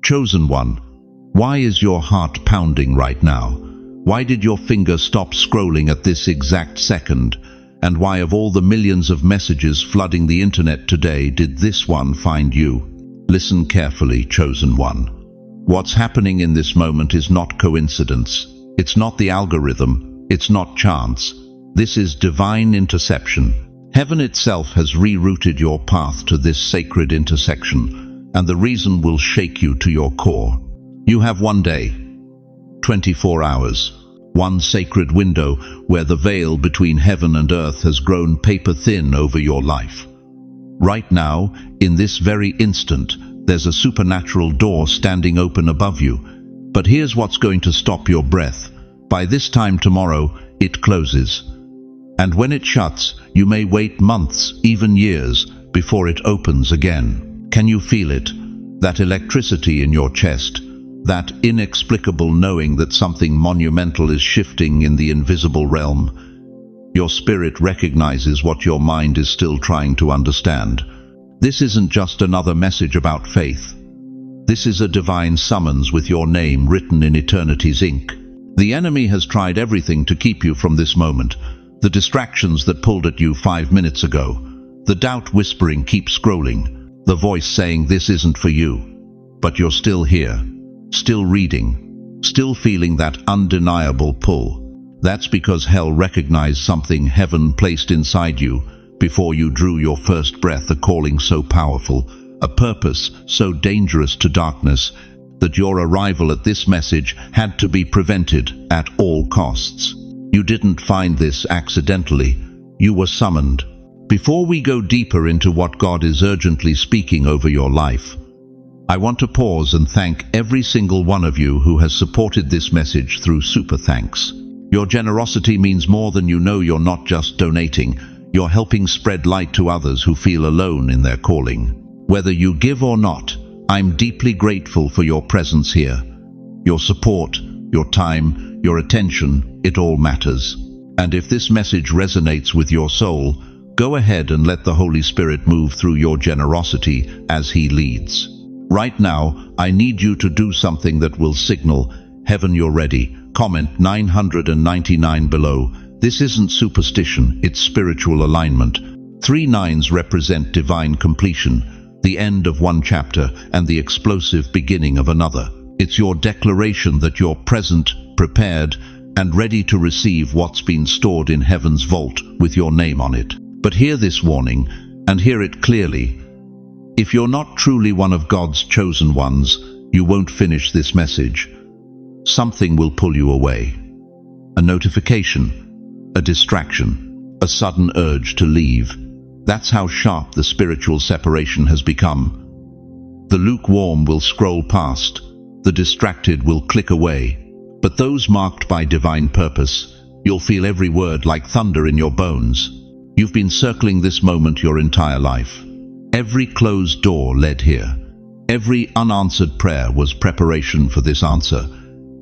Chosen one, why is your heart pounding right now? Why did your finger stop scrolling at this exact second? And why, of all the millions of messages flooding the internet today, did this one find you? Listen carefully, chosen one. What's happening in this moment is not coincidence. It's not the algorithm. It's not chance. This is divine interception. Heaven itself has rerouted your path to this sacred intersection, and the reason will shake you to your core. You have one day, 24 hours, one sacred window where the veil between heaven and earth has grown paper thin over your life. Right now, in this very instant, there's a supernatural door standing open above you. But here's what's going to stop your breath. By this time tomorrow, it closes. And when it shuts, you may wait months, even years, before it opens again. Can you feel it? That electricity in your chest? That inexplicable knowing that something monumental is shifting in the invisible realm? Your spirit recognizes what your mind is still trying to understand. This isn't just another message about faith. This is a divine summons with your name written in eternity's ink. The enemy has tried everything to keep you from this moment. The distractions that pulled at you 5 minutes ago. The doubt whispering, keep scrolling. The voice saying this isn't for you. But you're still here, still reading, still feeling that undeniable pull. That's because hell recognized something heaven placed inside you before you drew your first breath, a calling so powerful, a purpose so dangerous to darkness, that your arrival at this message had to be prevented at all costs. You didn't find this accidentally. You were summoned. Before we go deeper into what God is urgently speaking over your life, I want to pause and thank every single one of you who has supported this message through super thanks. Your generosity means more than you know. You're not just donating. You're helping spread light to others who feel alone in their calling. Whether you give or not, I'm deeply grateful for your presence here. Your support, your time, your attention, it all matters. And if this message resonates with your soul, go ahead and let the Holy Spirit move through your generosity as He leads. Right now, I need you to do something that will signal, heaven, you're ready. Comment 999 below. This isn't superstition, it's spiritual alignment. 3 9s represent divine completion, the end of one chapter and the explosive beginning of another. It's your declaration that you're present, prepared, and ready to receive what's been stored in heaven's vault with your name on it. But hear this warning, and hear it clearly. If you're not truly one of God's chosen ones, you won't finish this message. Something will pull you away. A notification, a distraction, a sudden urge to leave. That's how sharp the spiritual separation has become. The lukewarm will scroll past, the distracted will click away. But those marked by divine purpose, you'll feel every word like thunder in your bones. You've been circling this moment your entire life. Every closed door led here. Every unanswered prayer was preparation for this answer.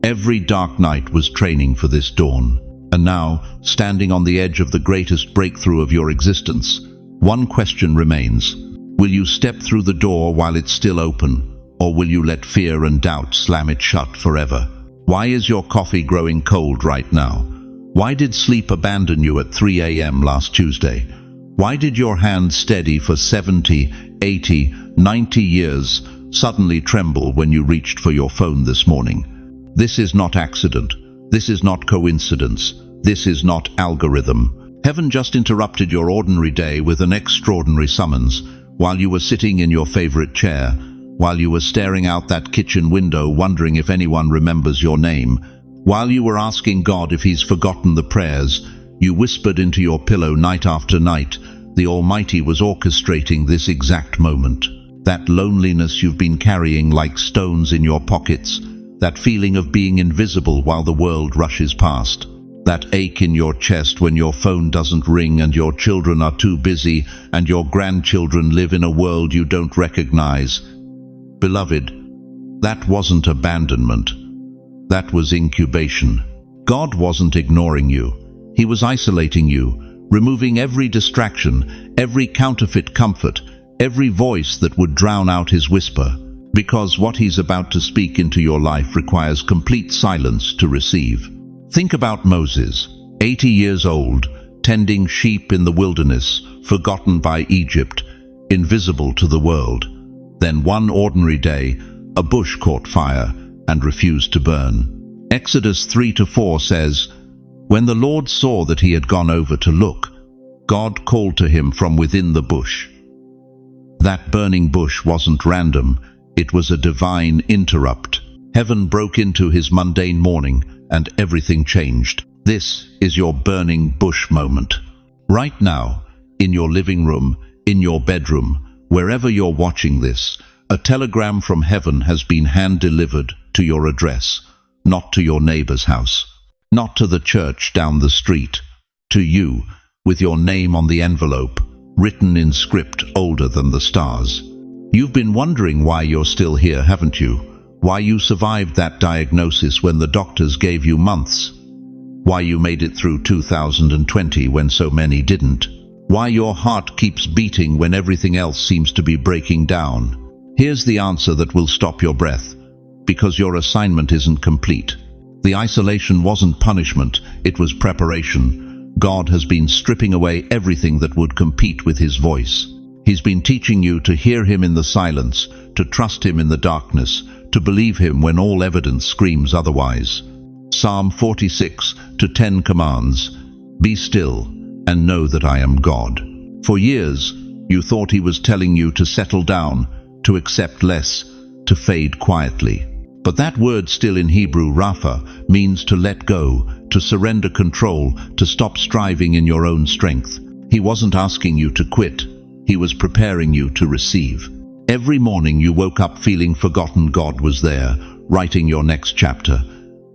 Every dark night was training for this dawn. And now, standing on the edge of the greatest breakthrough of your existence, one question remains. Will you step through the door while it's still open, or will you let fear and doubt slam it shut forever? Why is your coffee growing cold right now? Why did sleep abandon you at 3 a.m. last Tuesday? Why did your hand steady for 70, 80, 90 years suddenly tremble when you reached for your phone this morning? This is not accident. This is not coincidence. This is not algorithm. Heaven just interrupted your ordinary day with an extraordinary summons while you were sitting in your favorite chair, while you were staring out that kitchen window wondering if anyone remembers your name, while you were asking God if He's forgotten the prayers you whispered into your pillow night after night. The Almighty was orchestrating this exact moment. That loneliness you've been carrying like stones in your pockets, that feeling of being invisible while the world rushes past, that ache in your chest when your phone doesn't ring and your children are too busy and your grandchildren live in a world you don't recognize. Beloved, that wasn't abandonment. That was incubation. God wasn't ignoring you. He was isolating you, removing every distraction, every counterfeit comfort, every voice that would drown out His whisper. Because what he's about to speak into your life requires complete silence to receive. Think about Moses, 80 years old, tending sheep in the wilderness, forgotten by Egypt, invisible to the world. Then one ordinary day, a bush caught fire and refused to burn. Exodus 3-4 says, "When the Lord saw that he had gone over to look, God called to him from within the bush." That burning bush wasn't random, it was a divine interrupt. Heaven broke into his mundane morning and everything changed. This is your burning bush moment. Right now, in your living room, in your bedroom, wherever you're watching this, a telegram from heaven has been hand-delivered to your address, not to your neighbor's house, not to the church down the street, to you, with your name on the envelope, written in script older than the stars. You've been wondering why you're still here, haven't you? Why you survived that diagnosis when the doctors gave you months? Why you made it through 2020 when so many didn't? Why your heart keeps beating when everything else seems to be breaking down? Here's the answer that will stop your breath. Because your assignment isn't complete. The isolation wasn't punishment, it was preparation. God has been stripping away everything that would compete with his voice. He's been teaching you to hear him in the silence, to trust him in the darkness, to believe him when all evidence screams otherwise. Psalm 46:10 commands, "Be still and know that I am God." For years, you thought he was telling you to settle down, to accept less, to fade quietly. But that word still in Hebrew, Rapha, means to let go, to surrender control, to stop striving in your own strength. He wasn't asking you to quit. He was preparing you to receive. Every morning you woke up feeling forgotten. God was there, writing your next chapter.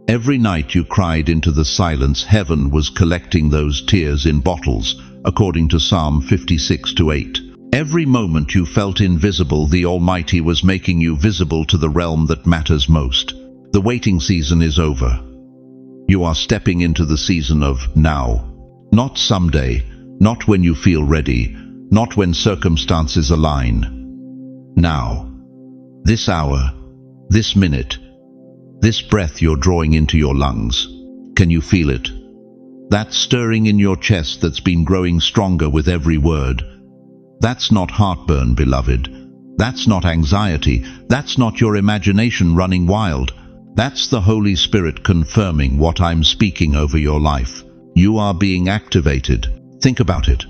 Every night you cried into the silence. Heaven was collecting those tears in bottles, according to Psalm 56:8. Every moment you felt invisible, the Almighty was making you visible to the realm that matters most. The waiting season is over. You are stepping into the season of now. Not someday, not when you feel ready, not when circumstances align. Now. This hour, this minute, this breath you're drawing into your lungs. Can you feel it? That stirring in your chest that's been growing stronger with every word. That's not heartburn, beloved. That's not anxiety. That's not your imagination running wild. That's the Holy Spirit confirming what I'm speaking over your life. You are being activated. Think about it.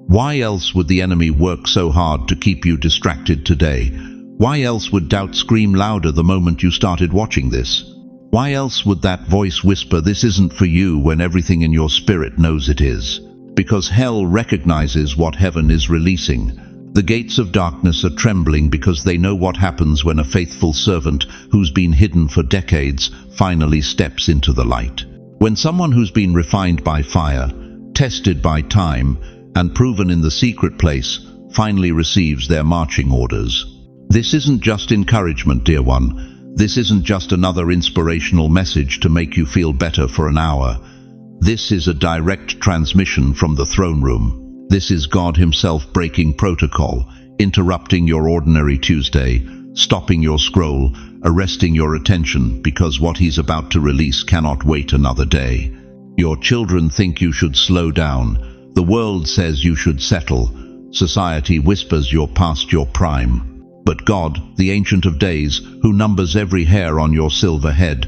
Why else would the enemy work so hard to keep you distracted today? Why else would doubt scream louder the moment you started watching this? Why else would that voice whisper, "This isn't for you," when everything in your spirit knows it is? Because hell recognizes what heaven is releasing. The gates of darkness are trembling because they know what happens when a faithful servant who's been hidden for decades finally steps into the light. When someone who's been refined by fire, tested by time, and proven in the secret place finally receives their marching orders. This isn't just encouragement, dear one. This isn't just another inspirational message to make you feel better for an hour. This is a direct transmission from the throne room. This is God himself breaking protocol, interrupting your ordinary Tuesday, stopping your scroll, arresting your attention, because what he's about to release cannot wait another day. Your children think you should slow down. The world says you should settle. Society whispers you're past your prime. But God, the Ancient of Days, who numbers every hair on your silver head,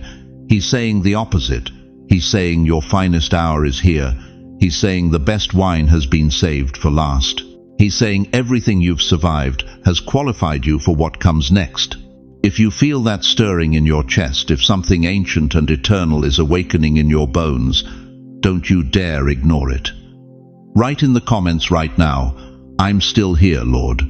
he's saying the opposite. He's saying your finest hour is here. He's saying the best wine has been saved for last. He's saying everything you've survived has qualified you for what comes next. If you feel that stirring in your chest, if something ancient and eternal is awakening in your bones, don't you dare ignore it. Write in the comments right now, "I'm still here, Lord."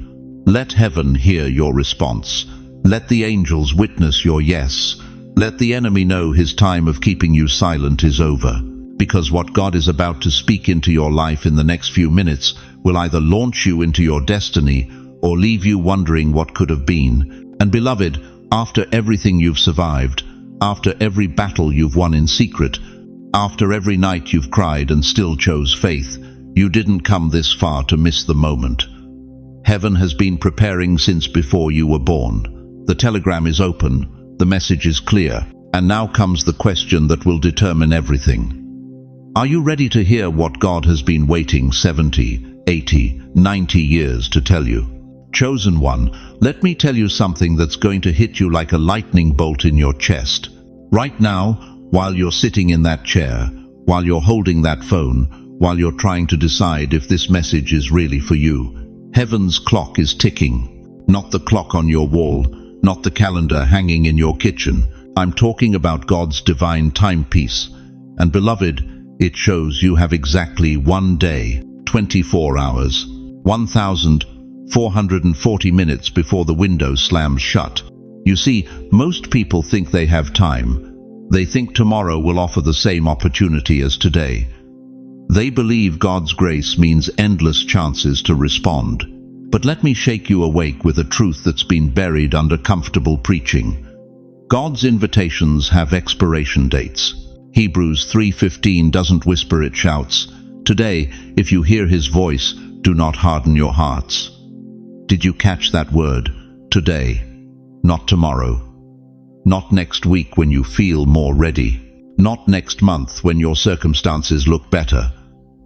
Let heaven hear your response. Let the angels witness your yes. Let the enemy know his time of keeping you silent is over. Because what God is about to speak into your life in the next few minutes will either launch you into your destiny or leave you wondering what could have been. And beloved, after everything you've survived, after every battle you've won in secret, after every night you've cried and still chose faith, you didn't come this far to miss the moment. Heaven has been preparing since before you were born. The telegram is open, the message is clear, and now comes the question that will determine everything. Are you ready to hear what God has been waiting 70, 80, 90 years to tell you? Chosen one, let me tell you something that's going to hit you like a lightning bolt in your chest. Right now, while you're sitting in that chair, while you're holding that phone, while you're trying to decide if this message is really for you, heaven's clock is ticking. Not the clock on your wall, not the calendar hanging in your kitchen. I'm talking about God's divine timepiece. And beloved, it shows you have exactly 1 day, 24 hours, 1,440 minutes before the window slams shut. You see, most people think they have time. They think tomorrow will offer the same opportunity as today. They believe God's grace means endless chances to respond. But let me shake you awake with a truth that's been buried under comfortable preaching. God's invitations have expiration dates. Hebrews 3:15 doesn't whisper, it shouts. Today, if you hear his voice, do not harden your hearts. Did you catch that word? Today, not tomorrow. Not next week when you feel more ready. Not next month when your circumstances look better.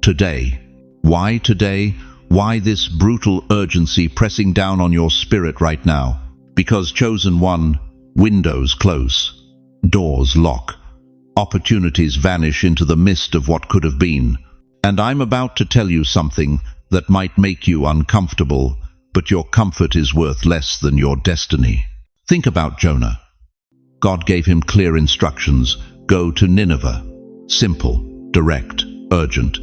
Today. Why today? Why this brutal urgency pressing down on your spirit right now? Because, chosen one, windows close, doors lock. Opportunities vanish into the mist of what could have been. And I'm about to tell you something that might make you uncomfortable, but your comfort is worth less than your destiny. Think about Jonah. God gave him clear instructions. Go to Nineveh. Simple, direct, urgent.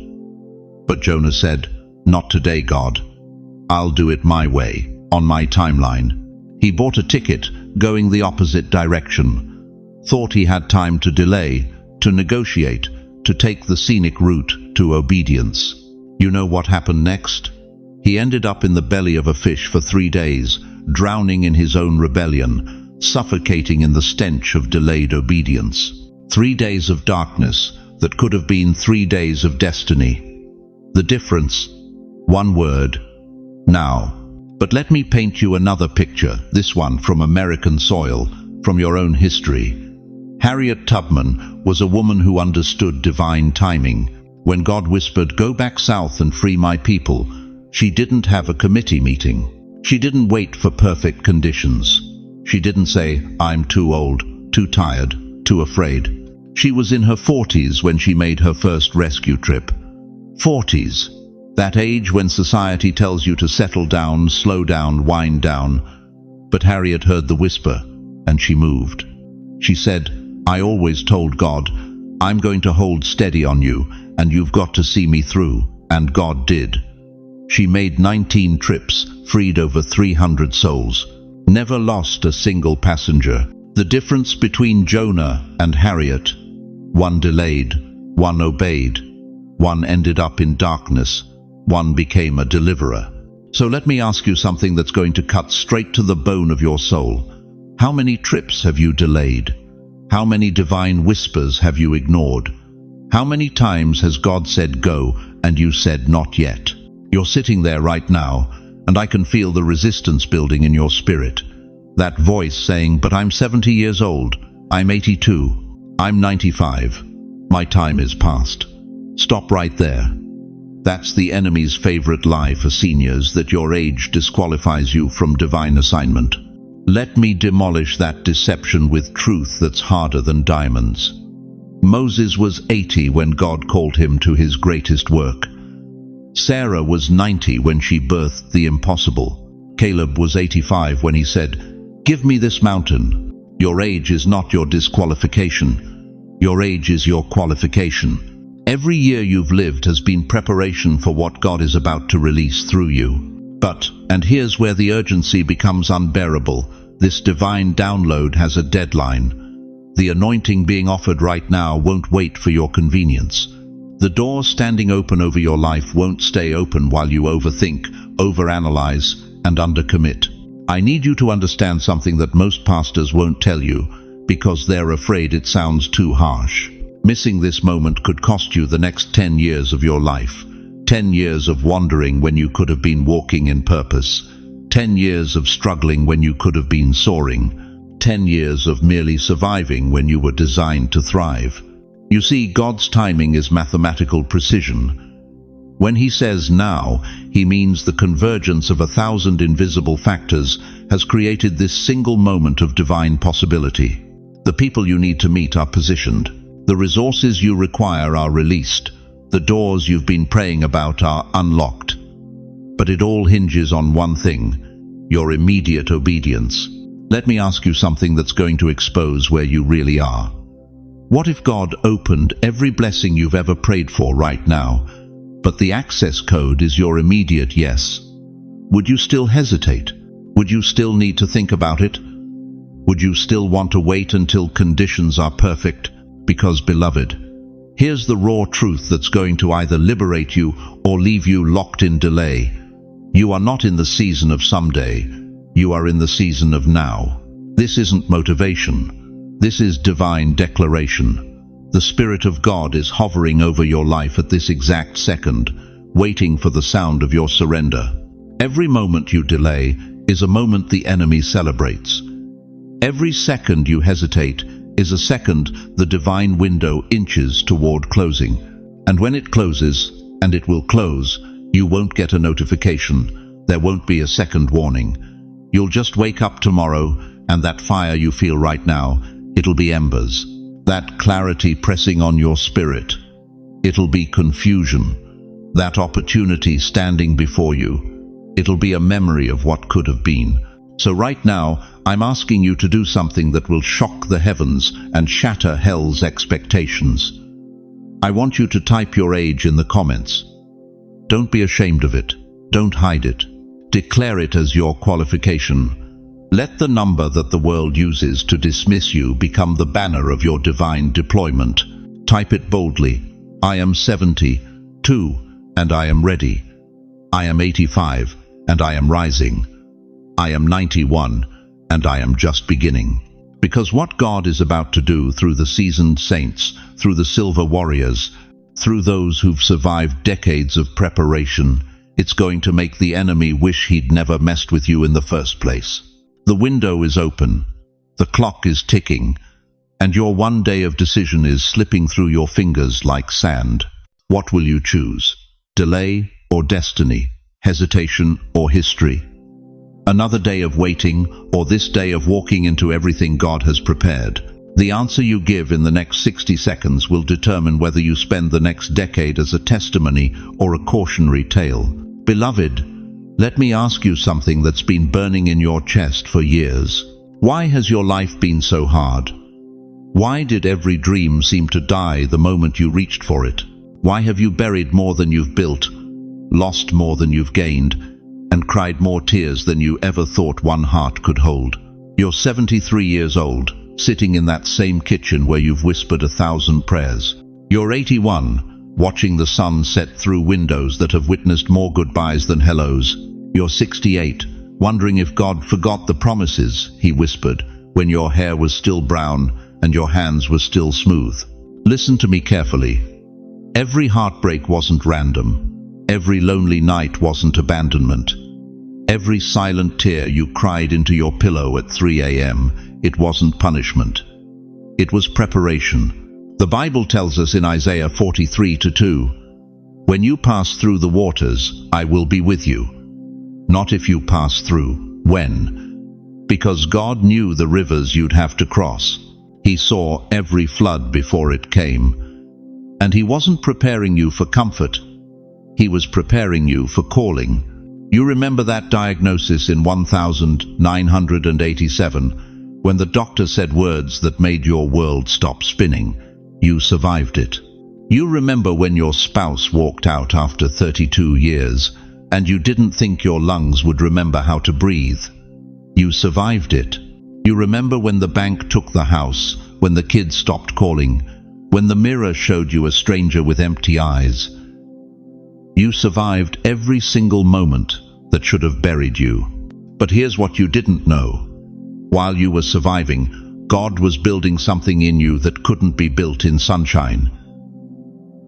But Jonah said, not today, God. I'll do it my way, on my timeline. He bought a ticket, going the opposite direction. Thought he had time to delay, to negotiate, to take the scenic route to obedience. You know what happened next? He ended up in the belly of a fish for 3 days, drowning in his own rebellion, suffocating in the stench of delayed obedience. 3 days of darkness that could have been 3 days of destiny. The difference? One word: now. But let me paint you another picture, this one from American soil, from your own history. Harriet Tubman was a woman who understood divine timing. When God whispered, go back south and free my people, she didn't have a committee meeting. She didn't wait for perfect conditions. She didn't say, I'm too old, too tired, too afraid. She was in her 40s when she made her first rescue trip. 40s. That age when society tells you to settle down, slow down, wind down. But Harriet heard the whisper, and she moved. She said, I always told God, I'm going to hold steady on you, and you've got to see me through. And God did. She made 19 trips, freed over 300 souls, never lost a single passenger. The difference between Jonah and Harriet: one delayed, one obeyed, one ended up in darkness, one became a deliverer. So let me ask you something that's going to cut straight to the bone of your soul. How many trips have you delayed? How many divine whispers have you ignored? How many times has God said go and you said not yet? You're sitting there right now, and I can feel the resistance building in your spirit. That voice saying, but I'm 70 years old, I'm 82, I'm 95, my time is past. Stop right there. That's the enemy's favorite lie for seniors, that your age disqualifies you from divine assignment. Let me demolish that deception with truth that's harder than diamonds. Moses was 80 when God called him to his greatest work. Sarah was 90 when she birthed the impossible. Caleb was 85 when he said, give me this mountain. Your age is not your disqualification. Your age is your qualification. Every year you've lived has been preparation for what God is about to release through you. But, and here's where the urgency becomes unbearable, this divine download has a deadline. The anointing being offered right now won't wait for your convenience. The door standing open over your life won't stay open while you overthink, overanalyze, and undercommit. I need you to understand something that most pastors won't tell you, because they're afraid it sounds too harsh. Missing this moment could cost you the next 10 years of your life. 10 years of wandering when you could have been walking in purpose. 10 years of struggling when you could have been soaring. 10 years of merely surviving when you were designed to thrive. You see, God's timing is mathematical precision. When he says now, he means the convergence of 1,000 invisible factors has created this single moment of divine possibility. The people you need to meet are positioned. The resources you require are released. The doors you've been praying about are unlocked. But it all hinges on one thing: your immediate obedience. Let me ask you something that's going to expose where you really are. What if God opened every blessing you've ever prayed for right now, but the access code is your immediate yes? Would you still hesitate? Would you still need to think about it? Would you still want to wait until conditions are perfect? Because, beloved, here's the raw truth that's going to either liberate you or leave you locked in delay. You are not in the season of someday. You are in the season of now. This isn't motivation. This is divine declaration. The Spirit of God is hovering over your life at this exact second, waiting for the sound of your surrender. Every moment you delay is a moment the enemy celebrates. Every second you hesitate is a second the divine window inches toward closing. And when it closes, and it will close, you won't get a notification. There won't be a second warning. You'll just wake up tomorrow, and that fire you feel right now, it'll be embers. That clarity pressing on your spirit, it'll be confusion. That opportunity standing before you, it'll be a memory of what could have been. So right now, I'm asking you to do something that will shock the heavens and shatter hell's expectations. I want you to type your age in the comments. Don't be ashamed of it. Don't hide it. Declare it as your qualification. Let the number that the world uses to dismiss you become the banner of your divine deployment. Type it boldly. I am 72, and I am ready. I am 85, and I am rising. I am 91, and I am just beginning. Because what God is about to do through the seasoned saints, through the silver warriors, through those who've survived decades of preparation, it's going to make the enemy wish he'd never messed with you in the first place. The window is open, the clock is ticking, and your one day of decision is slipping through your fingers like sand. What will you choose? Delay or destiny? Hesitation or history? Another day of waiting, or this day of walking into everything God has prepared? The answer you give in the next 60 seconds will determine whether you spend the next decade as a testimony or a cautionary tale. Beloved, let me ask you something that's been burning in your chest for years. Why has your life been so hard? Why did every dream seem to die the moment you reached for it? Why have you buried more than you've built, lost more than you've gained, and cried more tears than you ever thought one heart could hold? You're 73 years old, sitting in that same kitchen where you've whispered 1,000 prayers. You're 81, watching the sun set through windows that have witnessed more goodbyes than hellos. You're 68, wondering if God forgot the promises he whispered when your hair was still brown and your hands were still smooth. Listen to me carefully. Every heartbreak wasn't random. Every lonely night wasn't abandonment. Every silent tear you cried into your pillow at 3 a.m., it wasn't punishment. It was preparation. The Bible tells us in Isaiah 43:2, "When you pass through the waters, I will be with you." Not if you pass through. When? Because God knew the rivers you'd have to cross. He saw every flood before it came. And he wasn't preparing you for comfort. He was preparing you for calling. You remember that diagnosis in 1987, when the doctor said words that made your world stop spinning. You survived it. You remember when your spouse walked out after 32 years, and you didn't think your lungs would remember how to breathe. You survived it. You remember when the bank took the house, when the kids stopped calling, when the mirror showed you a stranger with empty eyes. You survived every single moment that should have buried you. But here's what you didn't know. While you were surviving, God was building something in you that couldn't be built in sunshine.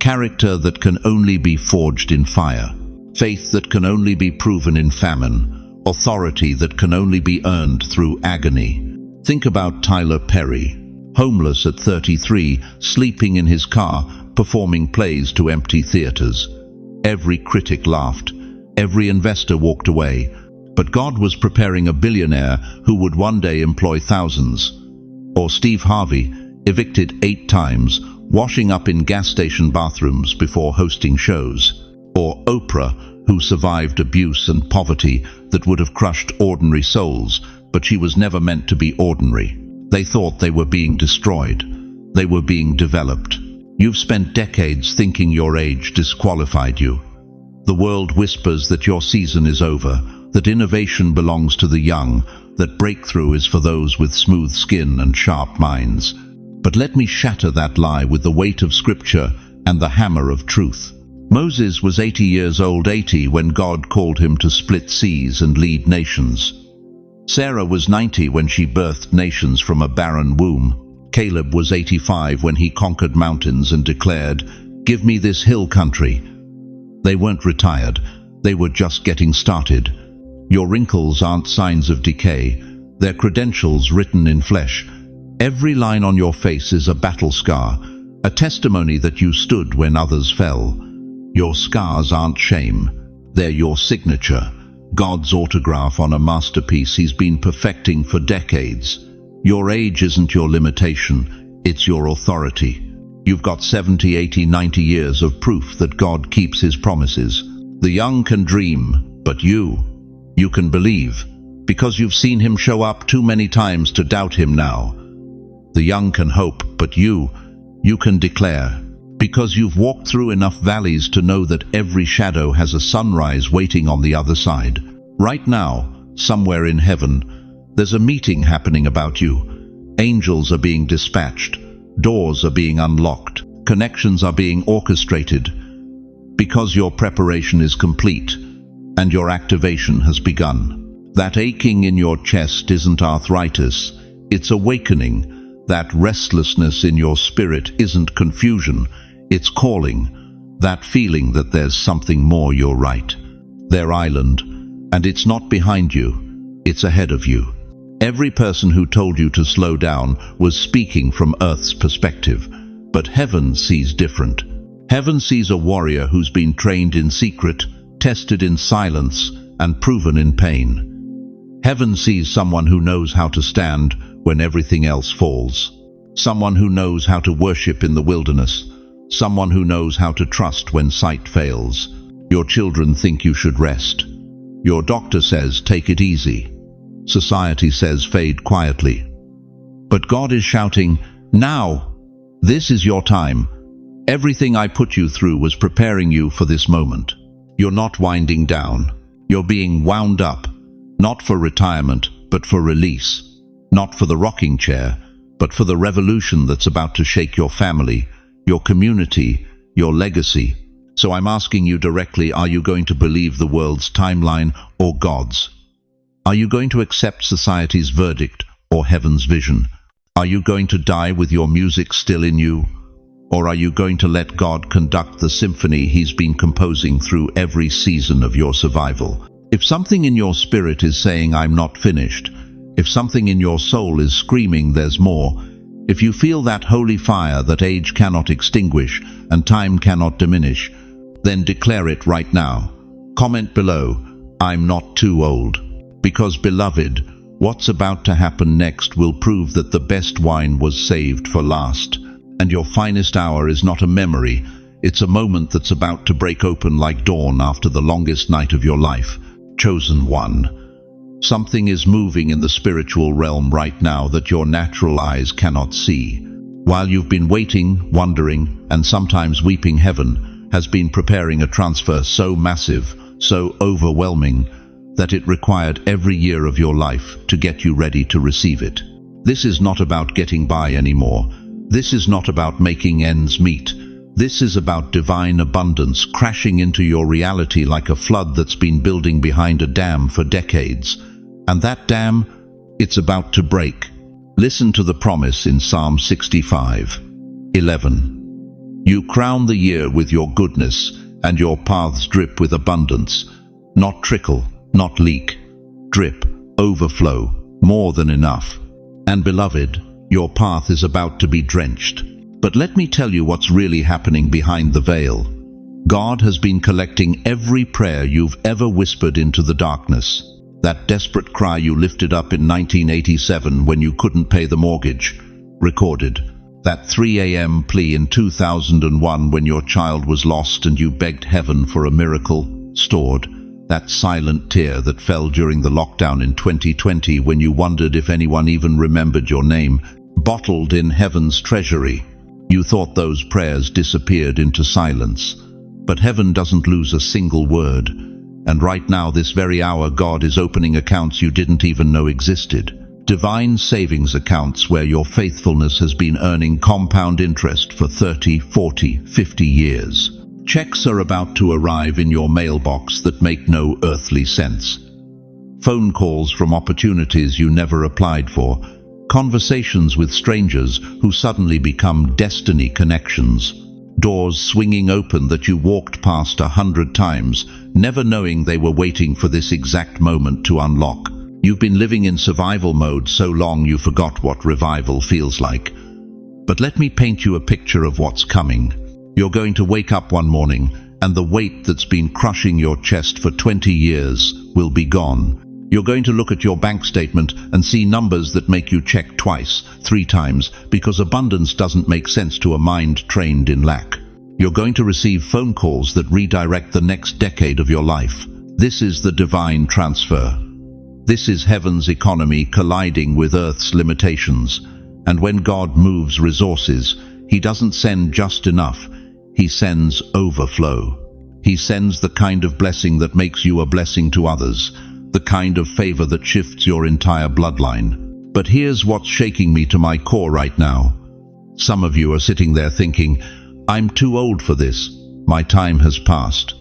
Character that can only be forged in fire. Faith that can only be proven in famine. authority that can only be earned through agony. Think about Tyler Perry, homeless at 33, sleeping in his car, performing plays to empty theaters. Every critic laughed, every investor walked away, but God was preparing a billionaire who would one day employ thousands. Or Steve Harvey, evicted 8 times, washing up in gas station bathrooms before hosting shows. Or Oprah, who survived abuse and poverty that would have crushed ordinary souls, but she was never meant to be ordinary. They thought they were being destroyed. They were being developed. You've spent decades thinking your age disqualified you. The world whispers that your season is over, that innovation belongs to the young, that breakthrough is for those with smooth skin and sharp minds. But let me shatter that lie with the weight of Scripture and the hammer of truth. Moses was 80 years old, 80, when God called him to split seas and lead nations. Sarah was 90 when she birthed nations from a barren womb. Caleb was 85 when he conquered mountains and declared, "Give me this hill country." They weren't retired, they were just getting started. Your wrinkles aren't signs of decay, they're credentials written in flesh. Every line on your face is a battle scar, a testimony that you stood when others fell. Your scars aren't shame, they're your signature, God's autograph on a masterpiece He's been perfecting for decades. Your age isn't your limitation, it's your authority. You've got 70, 80, 90 years of proof that God keeps His promises. The young can dream, but you can believe, because you've seen Him show up too many times to doubt Him now. The young can hope, but you can declare, because you've walked through enough valleys to know that every shadow has a sunrise waiting on the other side. Right now, somewhere in heaven, there's a meeting happening about you. Angels are being dispatched, doors are being unlocked, connections are being orchestrated, because your preparation is complete and your activation has begun. That aching in your chest isn't arthritis, it's awakening. That restlessness in your spirit isn't confusion, it's calling. That feeling that there's something more, you're right. Their island, and it's not behind you, it's ahead of you. Every person who told you to slow down was speaking from Earth's perspective, but heaven sees different. Heaven sees a warrior who's been trained in secret, tested in silence, and proven in pain. Heaven sees someone who knows how to stand when everything else falls. Someone who knows how to worship in the wilderness. Someone who knows how to trust when sight fails. Your children think you should rest. Your doctor says take it easy. Society says fade quietly. But God is shouting, now! This is your time. Everything I put you through was preparing you for this moment. You're not winding down. You're being wound up, not for retirement, but for release. Not for the rocking chair, but for the revolution that's about to shake your family, your community, your legacy. So I'm asking you directly, are you going to believe the world's timeline or God's? Are you going to accept society's verdict or heaven's vision? Are you going to die with your music still in you? Or are you going to let God conduct the symphony He's been composing through every season of your survival? If something in your spirit is saying, I'm not finished, if something in your soul is screaming, there's more, if you feel that holy fire that age cannot extinguish and time cannot diminish, then declare it right now. Comment below, I'm not too old. Because, beloved, what's about to happen next will prove that the best wine was saved for last. And your finest hour is not a memory, it's a moment that's about to break open like dawn after the longest night of your life. Chosen one. Something is moving in the spiritual realm right now that your natural eyes cannot see. While you've been waiting, wondering, and sometimes weeping, heaven has been preparing a transfer so massive, so overwhelming, that it required every year of your life to get you ready to receive it. This is not about getting by anymore. This is not about making ends meet. This is about divine abundance crashing into your reality like a flood that's been building behind a dam for decades. And that dam, it's about to break. Listen to the promise in Psalm 65:11. You crown the year with your goodness, and your paths drip with abundance. Not trickle, not leak, drip, overflow, more than enough. And beloved, your path is about to be drenched. But let me tell you what's really happening behind the veil. God has been collecting every prayer you've ever whispered into the darkness. That desperate cry you lifted up in 1987 when you couldn't pay the mortgage, recorded. That 3 a.m. plea in 2001 when your child was lost and you begged heaven for a miracle, stored. That silent tear that fell during the lockdown in 2020 when you wondered if anyone even remembered your name, bottled in heaven's treasury. You thought those prayers disappeared into silence. But heaven doesn't lose a single word. And right now, this very hour, God is opening accounts you didn't even know existed. Divine savings accounts where your faithfulness has been earning compound interest for 30, 40, 50 years. Checks are about to arrive in your mailbox that make no earthly sense. Phone calls from opportunities you never applied for. Conversations with strangers who suddenly become destiny connections. Doors swinging open that you walked past 100 times, never knowing they were waiting for this exact moment to unlock. You've been living in survival mode so long you forgot what revival feels like. But let me paint you a picture of what's coming. You're going to wake up one morning, and the weight that's been crushing your chest for 20 years will be gone. You're going to look at your bank statement and see numbers that make you check twice, 3 times, because abundance doesn't make sense to a mind trained in lack. You're going to receive phone calls that redirect the next decade of your life. This is the divine transfer. This is heaven's economy colliding with earth's limitations. And when God moves resources, He doesn't send just enough. He sends overflow. He sends the kind of blessing that makes you a blessing to others. The kind of favor that shifts your entire bloodline. But here's what's shaking me to my core right now. Some of you are sitting there thinking, I'm too old for this. My time has passed.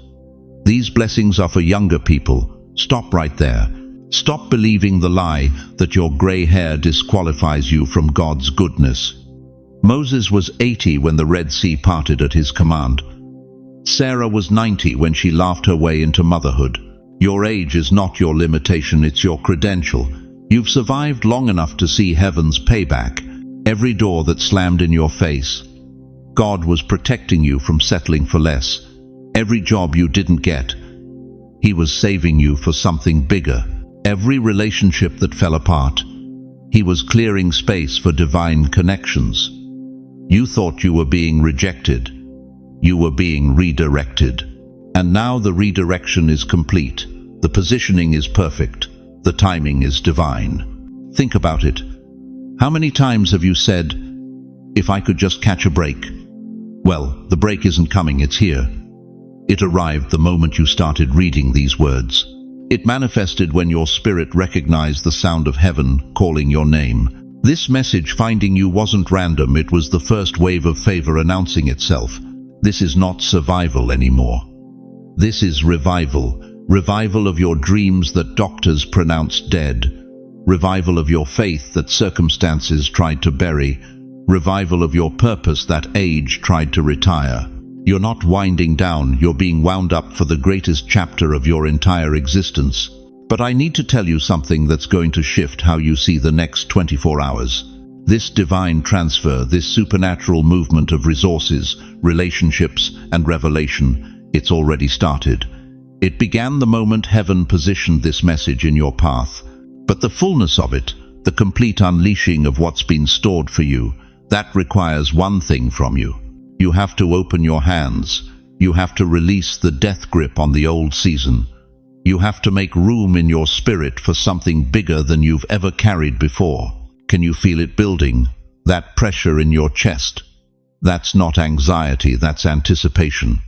These blessings are for younger people. Stop right there. Stop believing the lie that your gray hair disqualifies you from God's goodness. Moses was 80 when the Red Sea parted at his command. Sarah was 90 when she laughed her way into motherhood. Your age is not your limitation, it's your credential. You've survived long enough to see heaven's payback. Every door that slammed in your face. God was protecting you from settling for less. Every job you didn't get. He was saving you for something bigger. Every relationship that fell apart. He was clearing space for divine connections. You thought you were being rejected. You were being redirected. And now the redirection is complete. The positioning is perfect. The timing is divine. Think about it. How many times have you said, if I could just catch a break? Well, the break isn't coming, it's here. It arrived the moment you started reading these words. It manifested when your spirit recognized the sound of heaven calling your name. This message finding you wasn't random, it was the first wave of favor announcing itself. This is not survival anymore. This is revival. Revival of your dreams that doctors pronounced dead. Revival of your faith that circumstances tried to bury. Revival of your purpose that age tried to retire. You're not winding down, you're being wound up for the greatest chapter of your entire existence. But I need to tell you something that's going to shift how you see the next 24 hours. This divine transfer, this supernatural movement of resources, relationships, and revelation, it's already started. It began the moment heaven positioned this message in your path. But the fullness of it, the complete unleashing of what's been stored for you, that requires one thing from you. You have to open your hands. You have to release the death grip on the old season. You have to make room in your spirit for something bigger than you've ever carried before. Can you feel it building? That pressure in your chest? That's not anxiety, that's anticipation.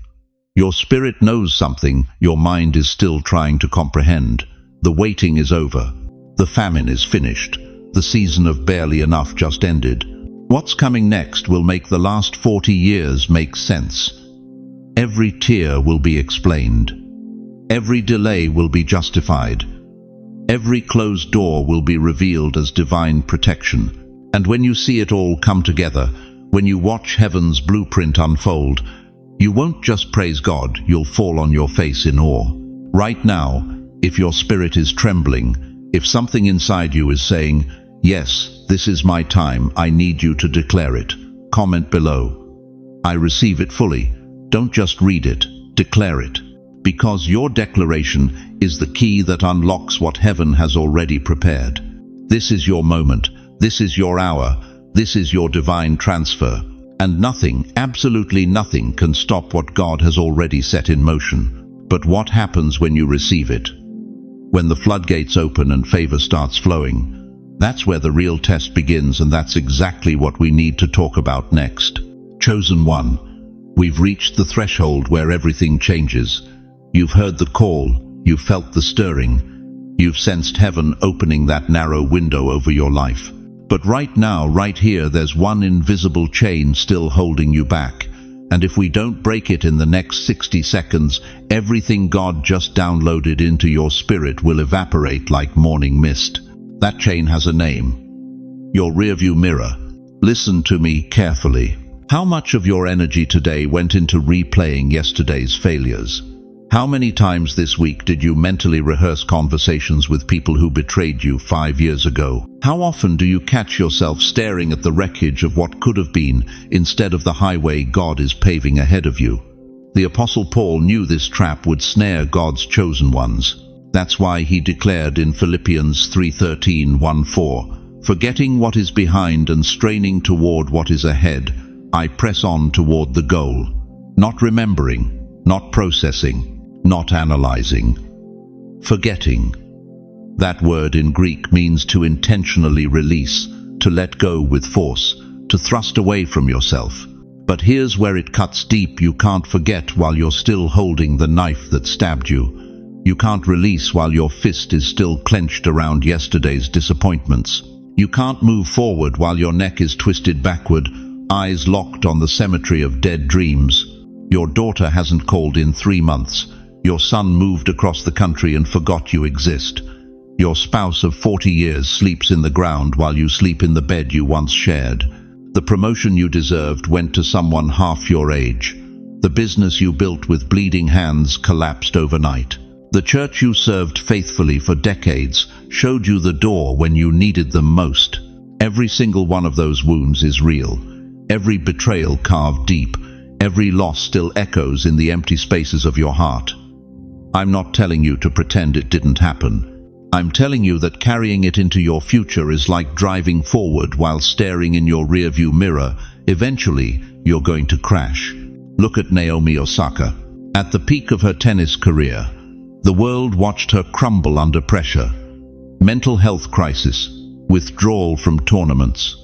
Your spirit knows something your mind is still trying to comprehend. The waiting is over. The famine is finished. The season of barely enough just ended. What's coming next will make the last 40 years make sense. Every tear will be explained. Every delay will be justified. Every closed door will be revealed as divine protection. And when you see it all come together, when you watch heaven's blueprint unfold, you won't just praise God, you'll fall on your face in awe. Right now, if your spirit is trembling, If something inside you is saying, "Yes, this is my time, I need you to declare it," comment below. I receive it fully. Don't just read it, declare it. Because your declaration is the key that unlocks what heaven has already prepared. This is your moment. This is your hour. This is your divine transfer. And nothing, absolutely nothing, can stop what God has already set in motion. But what happens when you receive it? When the floodgates open and favor starts flowing, that's where the real test begins, and that's exactly what we need to talk about next. Chosen one, we've reached the threshold where everything changes. You've heard the call, you've felt the stirring, you've sensed heaven opening that narrow window over your life. But right now, right here, there's one invisible chain still holding you back. And if we don't break it in the next 60 seconds, everything God just downloaded into your spirit will evaporate like morning mist. That chain has a name. Your rearview mirror. Listen to me carefully. How much of your energy today went into replaying yesterday's failures? How many times this week did you mentally rehearse conversations with people who betrayed you 5 years ago? How often do you catch yourself staring at the wreckage of what could have been instead of the highway God is paving ahead of you? The Apostle Paul knew this trap would snare God's chosen ones. That's why he declared in Philippians 3:13-1-4, "Forgetting what is behind and straining toward what is ahead, I press on toward the goal." Not remembering, not processing, not analyzing. Forgetting. That word in Greek means to intentionally release, to let go with force, to thrust away from yourself. But here's where it cuts deep. You can't forget while you're still holding the knife that stabbed you. You can't release while your fist is still clenched around yesterday's disappointments. You can't move forward while your neck is twisted backward, eyes locked on the cemetery of dead dreams. Your daughter hasn't called in 3 months. Your son moved across the country and forgot you exist. Your spouse of 40 years sleeps in the ground while you sleep in the bed you once shared. The promotion you deserved went to someone half your age. The business you built with bleeding hands collapsed overnight. The church you served faithfully for decades showed you the door when you needed them most. Every single one of those wounds is real. Every betrayal carved deep. Every loss still echoes in the empty spaces of your heart. I'm not telling you to pretend it didn't happen. I'm telling you that carrying it into your future is like driving forward while staring in your rearview mirror. Eventually, you're going to crash. Look at Naomi Osaka. At the peak of her tennis career, the world watched her crumble under pressure. Mental health crisis, withdrawal from tournaments.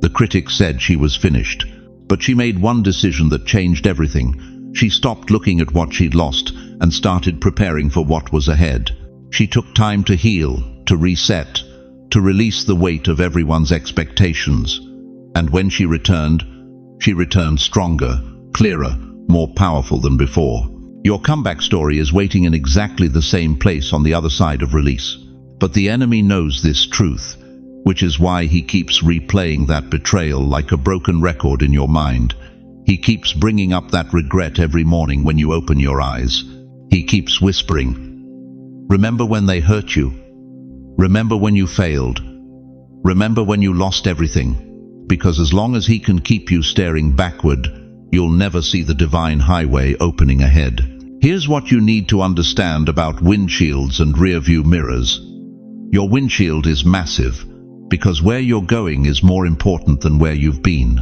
The critics said she was finished. But she made one decision that changed everything. She stopped looking at what she'd lost and started preparing for what was ahead. She took time to heal, to reset, to release the weight of everyone's expectations. And when she returned stronger, clearer, more powerful than before. Your comeback story is waiting in exactly the same place on the other side of release. But the enemy knows this truth, which is why he keeps replaying that betrayal like a broken record in your mind. He keeps bringing up that regret every morning when you open your eyes. He keeps whispering, "Remember when they hurt you? Remember when you failed? Remember when you lost everything?" Because as long as he can keep you staring backward, you'll never see the divine highway opening ahead. Here's what you need to understand about windshields and rearview mirrors. Your windshield is massive, because where you're going is more important than where you've been.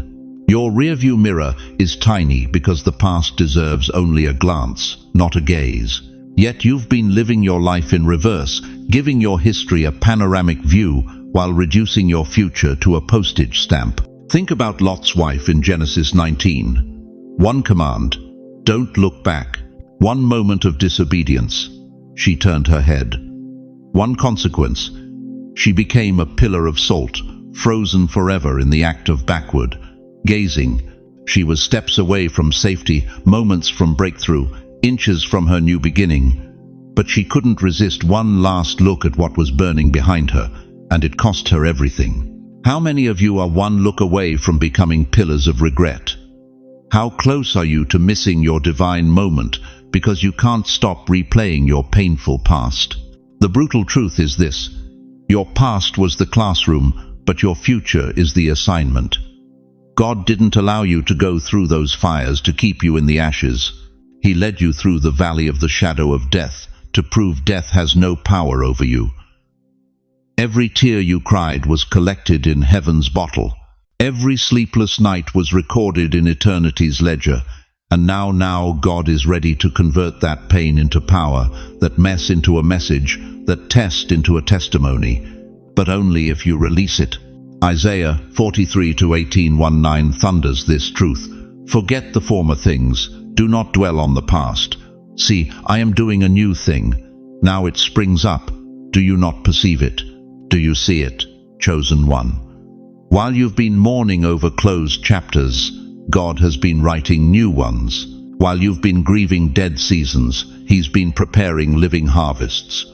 Your rearview mirror is tiny because the past deserves only a glance, not a gaze. Yet you've been living your life in reverse, giving your history a panoramic view while reducing your future to a postage stamp. Think about Lot's wife in Genesis 19. One command, don't look back. One moment of disobedience, she turned her head. One consequence, she became a pillar of salt, frozen forever in the act of backward gazing. She was steps away from safety, moments from breakthrough, inches from her new beginning. But she couldn't resist one last look at what was burning behind her, and it cost her everything. How many of you are one look away from becoming pillars of regret? How close are you to missing your divine moment because you can't stop replaying your painful past? The brutal truth is this: Your past was the classroom, but your future is the assignment. God didn't allow you to go through those fires to keep you in the ashes. He led you through the valley of the shadow of death to prove death has no power over you. Every tear you cried was collected in heaven's bottle. Every sleepless night was recorded in eternity's ledger. And now God is ready to convert that pain into power, that mess into a message, that test into a testimony. But only if you release it. Isaiah 43:18-19 thunders this truth. Forget the former things. Do not dwell on the past. See, I am doing a new thing. Now it springs up. Do you not perceive it? Do you see it, chosen one? While you've been mourning over closed chapters, God has been writing new ones. While you've been grieving dead seasons, He's been preparing living harvests.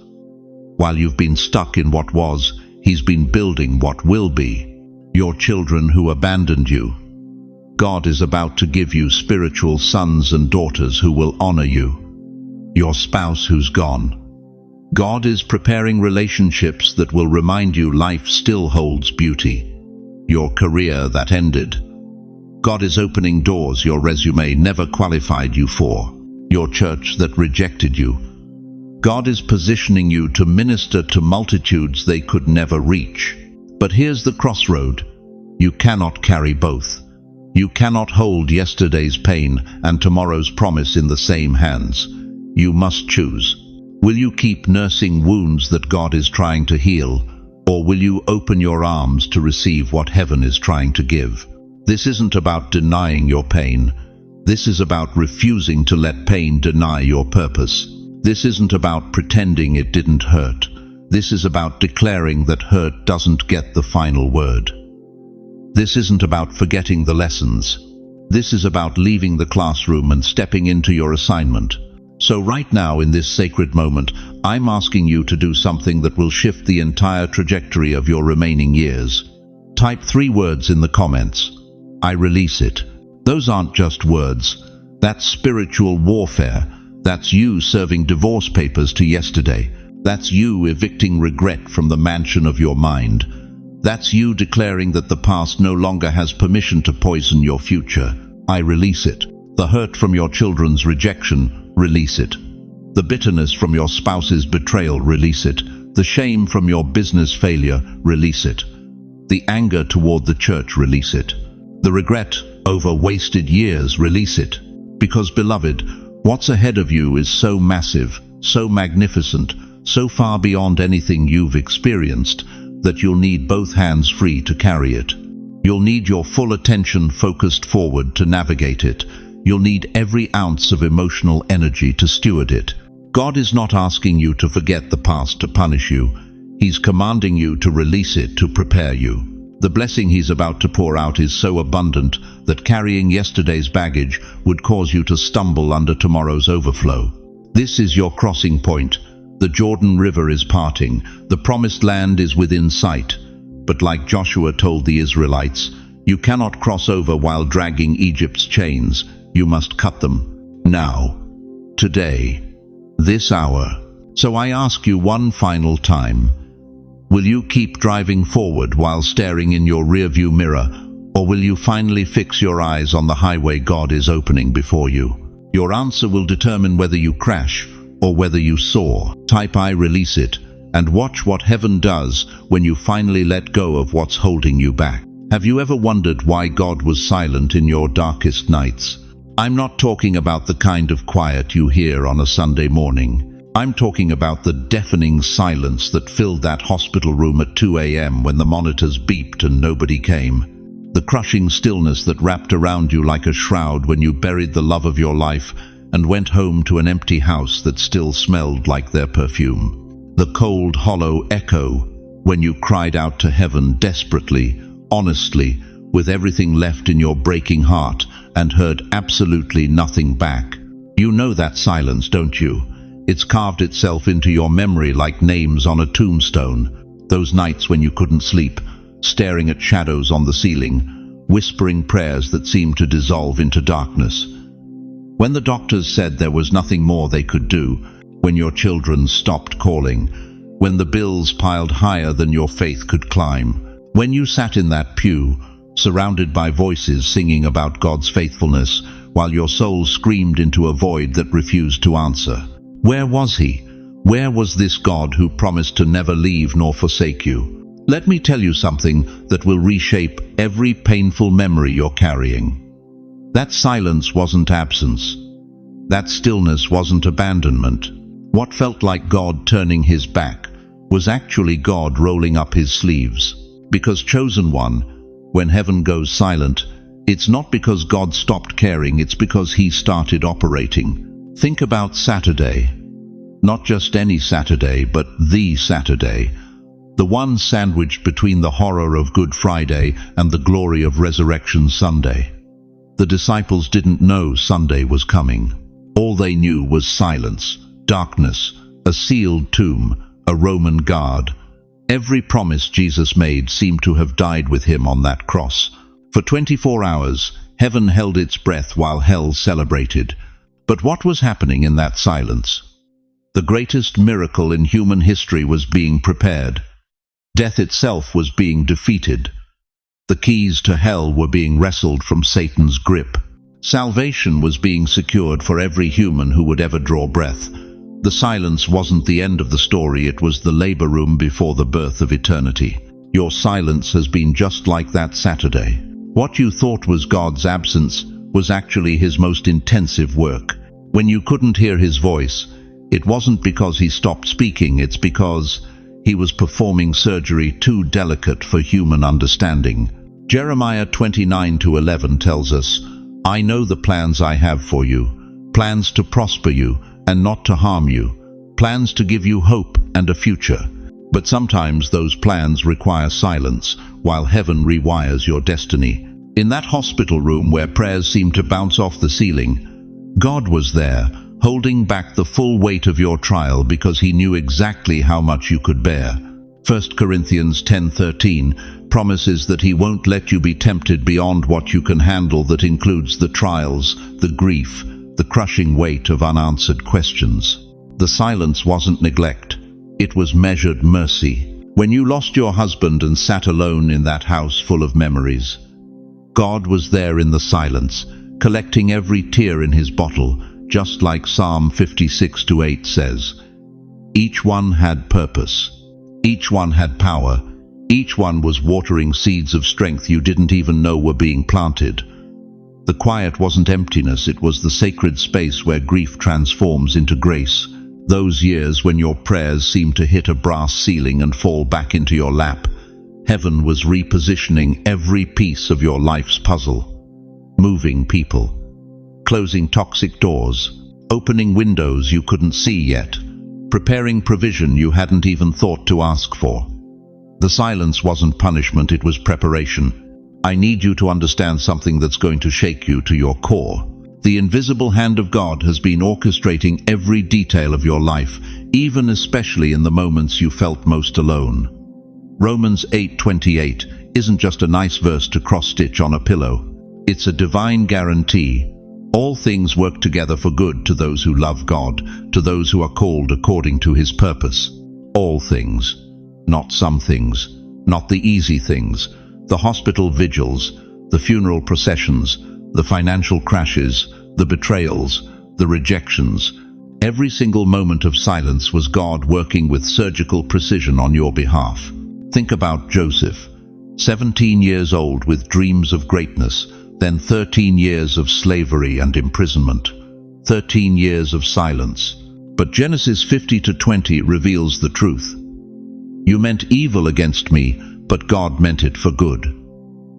While you've been stuck in what was, He's been building what will be. Your children who abandoned you. God is about to give you spiritual sons and daughters who will honor you. Your spouse who's gone. God is preparing relationships that will remind you life still holds beauty. Your career that ended. God is opening doors your resume never qualified you for. Your church that rejected you. God is positioning you to minister to multitudes they could never reach. But here's the crossroad. You cannot carry both. You cannot hold yesterday's pain and tomorrow's promise in the same hands. You must choose. Will you keep nursing wounds that God is trying to heal, or will you open your arms to receive what heaven is trying to give? This isn't about denying your pain. This is about refusing to let pain deny your purpose. This isn't about pretending it didn't hurt. This is about declaring that hurt doesn't get the final word. This isn't about forgetting the lessons. This is about leaving the classroom and stepping into your assignment. So right now in this sacred moment, I'm asking you to do something that will shift the entire trajectory of your remaining years. Type 3 words in the comments. I release it. Those aren't just words. That's spiritual warfare. That's you serving divorce papers to yesterday. That's you evicting regret from the mansion of your mind. That's you declaring that the past no longer has permission to poison your future. I release it. The hurt from your children's rejection, release it. The bitterness from your spouse's betrayal, release it. The shame from your business failure, release it. The anger toward the church, release it. The regret over wasted years, release it. Because, beloved, what's ahead of you is so massive, so magnificent, so far beyond anything you've experienced, that you'll need both hands free to carry it. You'll need your full attention focused forward to navigate it. You'll need every ounce of emotional energy to steward it. God is not asking you to forget the past to punish you. He's commanding you to release it to prepare you. The blessing He's about to pour out is so abundant that carrying yesterday's baggage would cause you to stumble under tomorrow's overflow. This is your crossing point. The Jordan River is parting. The promised land is within sight. But like Joshua told the Israelites, you cannot cross over while dragging Egypt's chains. You must cut them. Now. Today. This hour. So I ask you one final time. Will you keep driving forward while staring in your rearview mirror, or will you finally fix your eyes on the highway God is opening before you? Your answer will determine whether you crash or whether you soar. Type I release it, and watch what heaven does when you finally let go of what's holding you back. Have you ever wondered why God was silent in your darkest nights? I'm not talking about the kind of quiet you hear on a Sunday morning. I'm talking about the deafening silence that filled that hospital room at 2 a.m. when the monitors beeped and nobody came. The crushing stillness that wrapped around you like a shroud when you buried the love of your life and went home to an empty house that still smelled like their perfume. The cold, hollow echo when you cried out to heaven desperately, honestly, with everything left in your breaking heart and heard absolutely nothing back. You know that silence, don't you? It's carved itself into your memory like names on a tombstone. Those nights when you couldn't sleep, staring at shadows on the ceiling, whispering prayers that seemed to dissolve into darkness. When the doctors said there was nothing more they could do, when your children stopped calling, when the bills piled higher than your faith could climb, when you sat in that pew, surrounded by voices singing about God's faithfulness, while your soul screamed into a void that refused to answer. Where was he? Where was this God who promised to never leave nor forsake you? Let me tell you something that will reshape every painful memory you're carrying. That silence wasn't absence. That stillness wasn't abandonment. What felt like God turning his back was actually God rolling up his sleeves. Because, chosen one, when heaven goes silent, it's not because God stopped caring, it's because he started operating. Think about Saturday. Not just any Saturday, but the Saturday. The one sandwiched between the horror of Good Friday and the glory of Resurrection Sunday. The disciples didn't know Sunday was coming. All they knew was silence, darkness, a sealed tomb, a Roman guard. Every promise Jesus made seemed to have died with him on that cross. For 24 hours, heaven held its breath while hell celebrated. But what was happening in that silence? The greatest miracle in human history was being prepared. Death itself was being defeated. The keys to hell were being wrestled from Satan's grip. Salvation was being secured for every human who would ever draw breath. The silence wasn't the end of the story, it was the labor room before the birth of eternity. Your silence has been just like that Saturday. What you thought was God's absence was actually his most intensive work. When you couldn't hear his voice, it wasn't because he stopped speaking, it's because he was performing surgery too delicate for human understanding. Jeremiah 29:11 tells us, "I know the plans I have for you, plans to prosper you and not to harm you, plans to give you hope and a future." But sometimes those plans require silence, while heaven rewires your destiny. In that hospital room where prayers seemed to bounce off the ceiling, God was there, holding back the full weight of your trial because he knew exactly how much you could bear. 1 Corinthians 10:13 promises that he won't let you be tempted beyond what you can handle. That includes the trials, the grief, the crushing weight of unanswered questions. The silence wasn't neglect, it was measured mercy. When you lost your husband and sat alone in that house full of memories, God was there in the silence, collecting every tear in his bottle, just like Psalm 56:8 says. Each one had purpose. Each one had power. Each one was watering seeds of strength you didn't even know were being planted. The quiet wasn't emptiness, it was the sacred space where grief transforms into grace. Those years when your prayers seemed to hit a brass ceiling and fall back into your lap, heaven was repositioning every piece of your life's puzzle. Moving people, closing toxic doors, opening windows you couldn't see yet, preparing provision you hadn't even thought to ask for. The silence wasn't punishment, it was preparation. I need you to understand something that's going to shake you to your core. The invisible hand of God has been orchestrating every detail of your life, even especially in the moments you felt most alone. Romans 8:28 isn't just a nice verse to cross-stitch on a pillow. It's a divine guarantee. All things work together for good to those who love God, to those who are called according to his purpose. All things. Not some things, not the easy things, the hospital vigils, the funeral processions, the financial crashes, the betrayals, the rejections. Every single moment of silence was God working with surgical precision on your behalf. Think about Joseph, 17 years old with dreams of greatness, then 13 years of slavery and imprisonment, 13 years of silence. But Genesis 50:20 reveals the truth. You meant evil against me, but God meant it for good.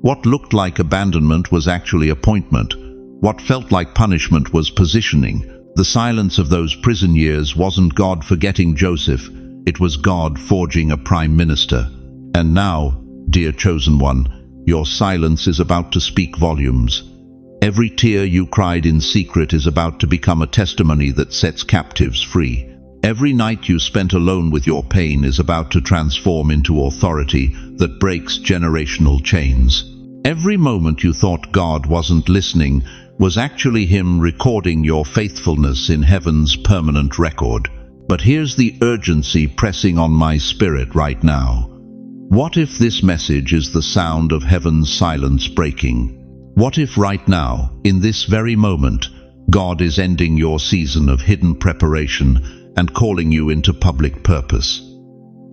What looked like abandonment was actually appointment. What felt like punishment was positioning. The silence of those prison years wasn't God forgetting Joseph, it was God forging a prime minister. And now, dear chosen one, your silence is about to speak volumes. Every tear you cried in secret is about to become a testimony that sets captives free. Every night you spent alone with your pain is about to transform into authority that breaks generational chains. Every moment you thought God wasn't listening was actually him recording your faithfulness in heaven's permanent record. But here's the urgency pressing on my spirit right now. What if this message is the sound of heaven's silence breaking? What if right now, in this very moment, God is ending your season of hidden preparation and calling you into public purpose?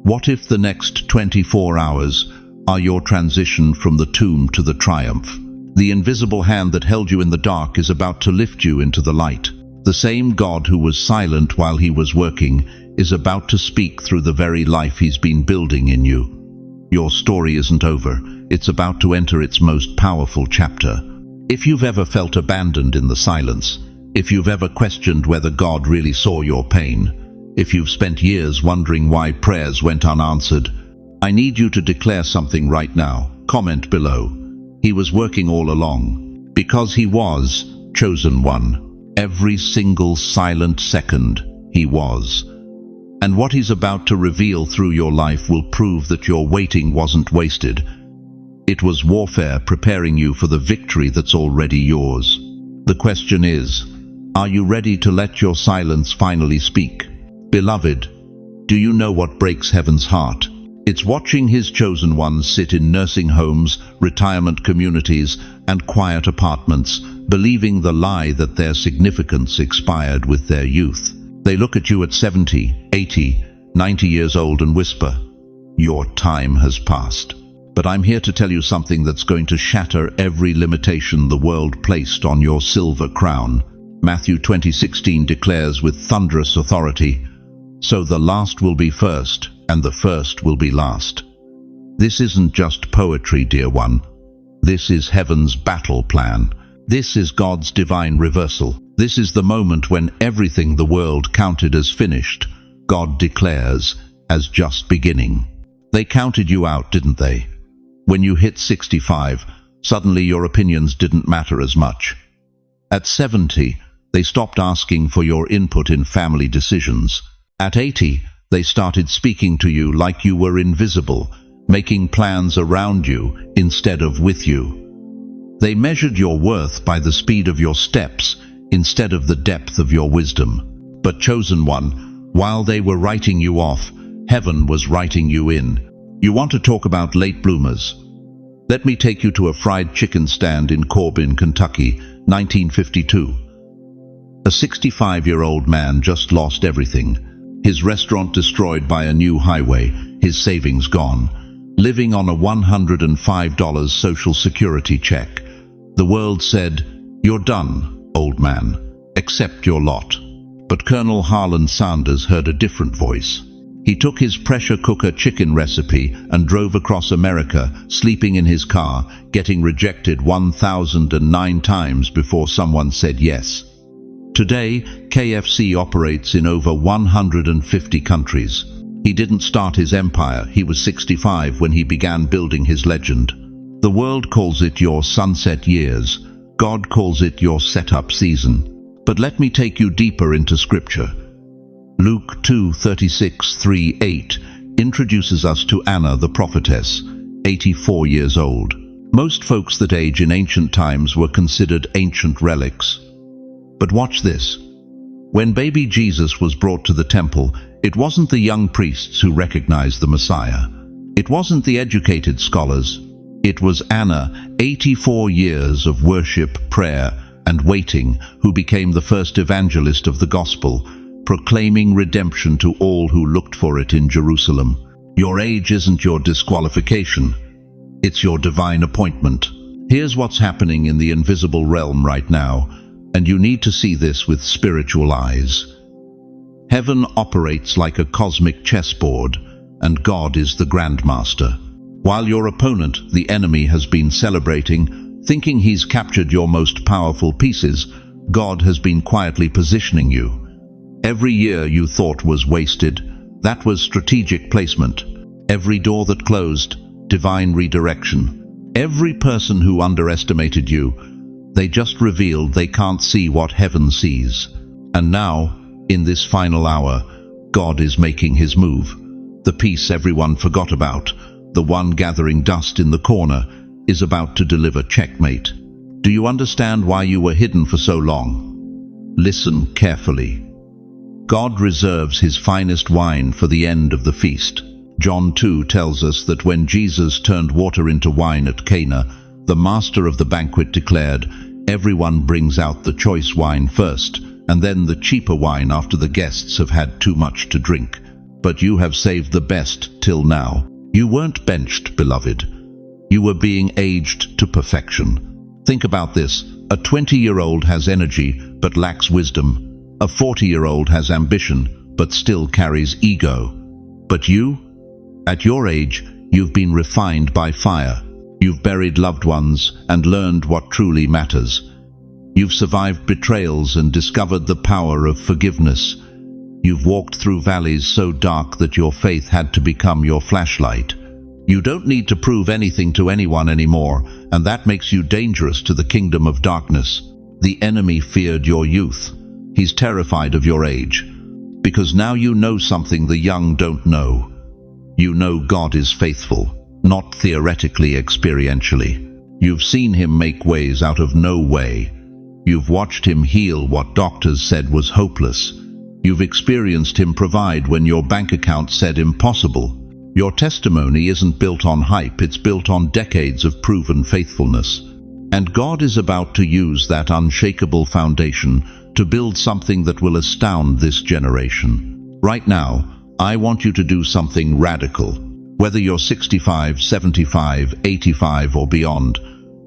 What if the next 24 hours are your transition from the tomb to the triumph? The invisible hand that held you in the dark is about to lift you into the light. The same God who was silent while he was working is about to speak through the very life he's been building in you. Your story isn't over. It's about to enter its most powerful chapter. If you've ever felt abandoned in the silence, if you've ever questioned whether God really saw your pain, if you've spent years wondering why prayers went unanswered, I need you to declare something right now. Comment below. He was working all along. Because he was chosen one. Every single silent second, he was. And what he's about to reveal through your life will prove that your waiting wasn't wasted. It was warfare preparing you for the victory that's already yours. The question is, are you ready to let your silence finally speak? Beloved, do you know what breaks heaven's heart? It's watching his chosen ones sit in nursing homes, retirement communities, and quiet apartments, believing the lie that their significance expired with their youth. They look at you at 70, 80, 90 years old and whisper, "Your time has passed." But I'm here to tell you something that's going to shatter every limitation the world placed on your silver crown. Matthew 20:16 declares with thunderous authority, "So the last will be first, and the first will be last." This isn't just poetry, dear one. This is heaven's battle plan. This is God's divine reversal. This is the moment when everything the world counted as finished, God declares as just beginning. They counted you out, didn't they? When you hit 65, suddenly your opinions didn't matter as much. At 70, they stopped asking for your input in family decisions. At 80, they started speaking to you like you were invisible, making plans around you instead of with you. They measured your worth by the speed of your steps instead of the depth of your wisdom. But chosen one, while they were writing you off, heaven was writing you in. You want to talk about late bloomers? Let me take you to a fried chicken stand in Corbin, Kentucky, 1952. A 65-year-old man just lost everything. His restaurant destroyed by a new highway, his savings gone. Living on a $105 Social Security check. The world said, "You're done, old man. Accept your lot." But Colonel Harlan Sanders heard a different voice. He took his pressure cooker chicken recipe and drove across America, sleeping in his car, getting rejected 1,009 times before someone said yes. Today, KFC operates in over 150 countries. He didn't start his empire. He was 65 when he began building his legend. The world calls it your sunset years. God calls it your setup season. But let me take you deeper into Scripture. Luke 2:36-38 introduces us to Anna the prophetess, 84 years old. Most folks that age in ancient times were considered ancient relics. But watch this. When baby Jesus was brought to the temple, it wasn't the young priests who recognized the Messiah. It wasn't the educated scholars. It was Anna, 84 years of worship, prayer, and waiting, who became the first evangelist of the gospel, proclaiming redemption to all who looked for it in Jerusalem. Your age isn't your disqualification. It's your divine appointment. Here's what's happening in the invisible realm right now, and you need to see this with spiritual eyes. Heaven operates like a cosmic chessboard, and God is the grandmaster. While your opponent, the enemy, has been celebrating, thinking he's captured your most powerful pieces, God has been quietly positioning you. Every year you thought was wasted, that was strategic placement. Every door that closed, divine redirection. Every person who underestimated you, they just revealed they can't see what heaven sees. And now, in this final hour, God is making his move. The piece everyone forgot about, the one gathering dust in the corner, is about to deliver checkmate. Do you understand why you were hidden for so long? Listen carefully. God reserves his finest wine for the end of the feast. John 2 tells us that when Jesus turned water into wine at Cana, the master of the banquet declared, "Everyone brings out the choice wine first, and then the cheaper wine after the guests have had too much to drink. But you have saved the best till now." You weren't benched, beloved. You were being aged to perfection. Think about this. A 20-year-old has energy but lacks wisdom. A 40-year-old has ambition but still carries ego. But you? At your age, you've been refined by fire. You've buried loved ones and learned what truly matters. You've survived betrayals and discovered the power of forgiveness. You've walked through valleys so dark that your faith had to become your flashlight. You don't need to prove anything to anyone anymore, and that makes you dangerous to the kingdom of darkness. The enemy feared your youth. He's terrified of your age, because now you know something the young don't know. You know God is faithful, not theoretically, experientially. You've seen him make ways out of no way. You've watched him heal what doctors said was hopeless. You've experienced him provide when your bank account said impossible. Your testimony isn't built on hype, it's built on decades of proven faithfulness. And God is about to use that unshakable foundation to build something that will astound this generation. Right now, I want you to do something radical. Whether you're 65, 75, 85 or beyond,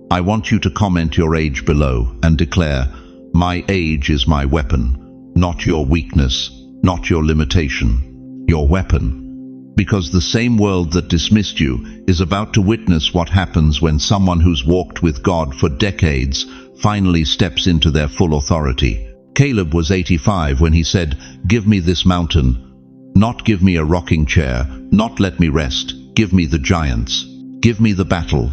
I want you to comment your age below and declare, "My age is my weapon." Not your weakness, not your limitation, your weapon. Because the same world that dismissed you is about to witness what happens when someone who's walked with God for decades finally steps into their full authority. Caleb was 85 when he said, "Give me this mountain." Not give me a rocking chair, not let me rest. Give me the giants. Give me the battle.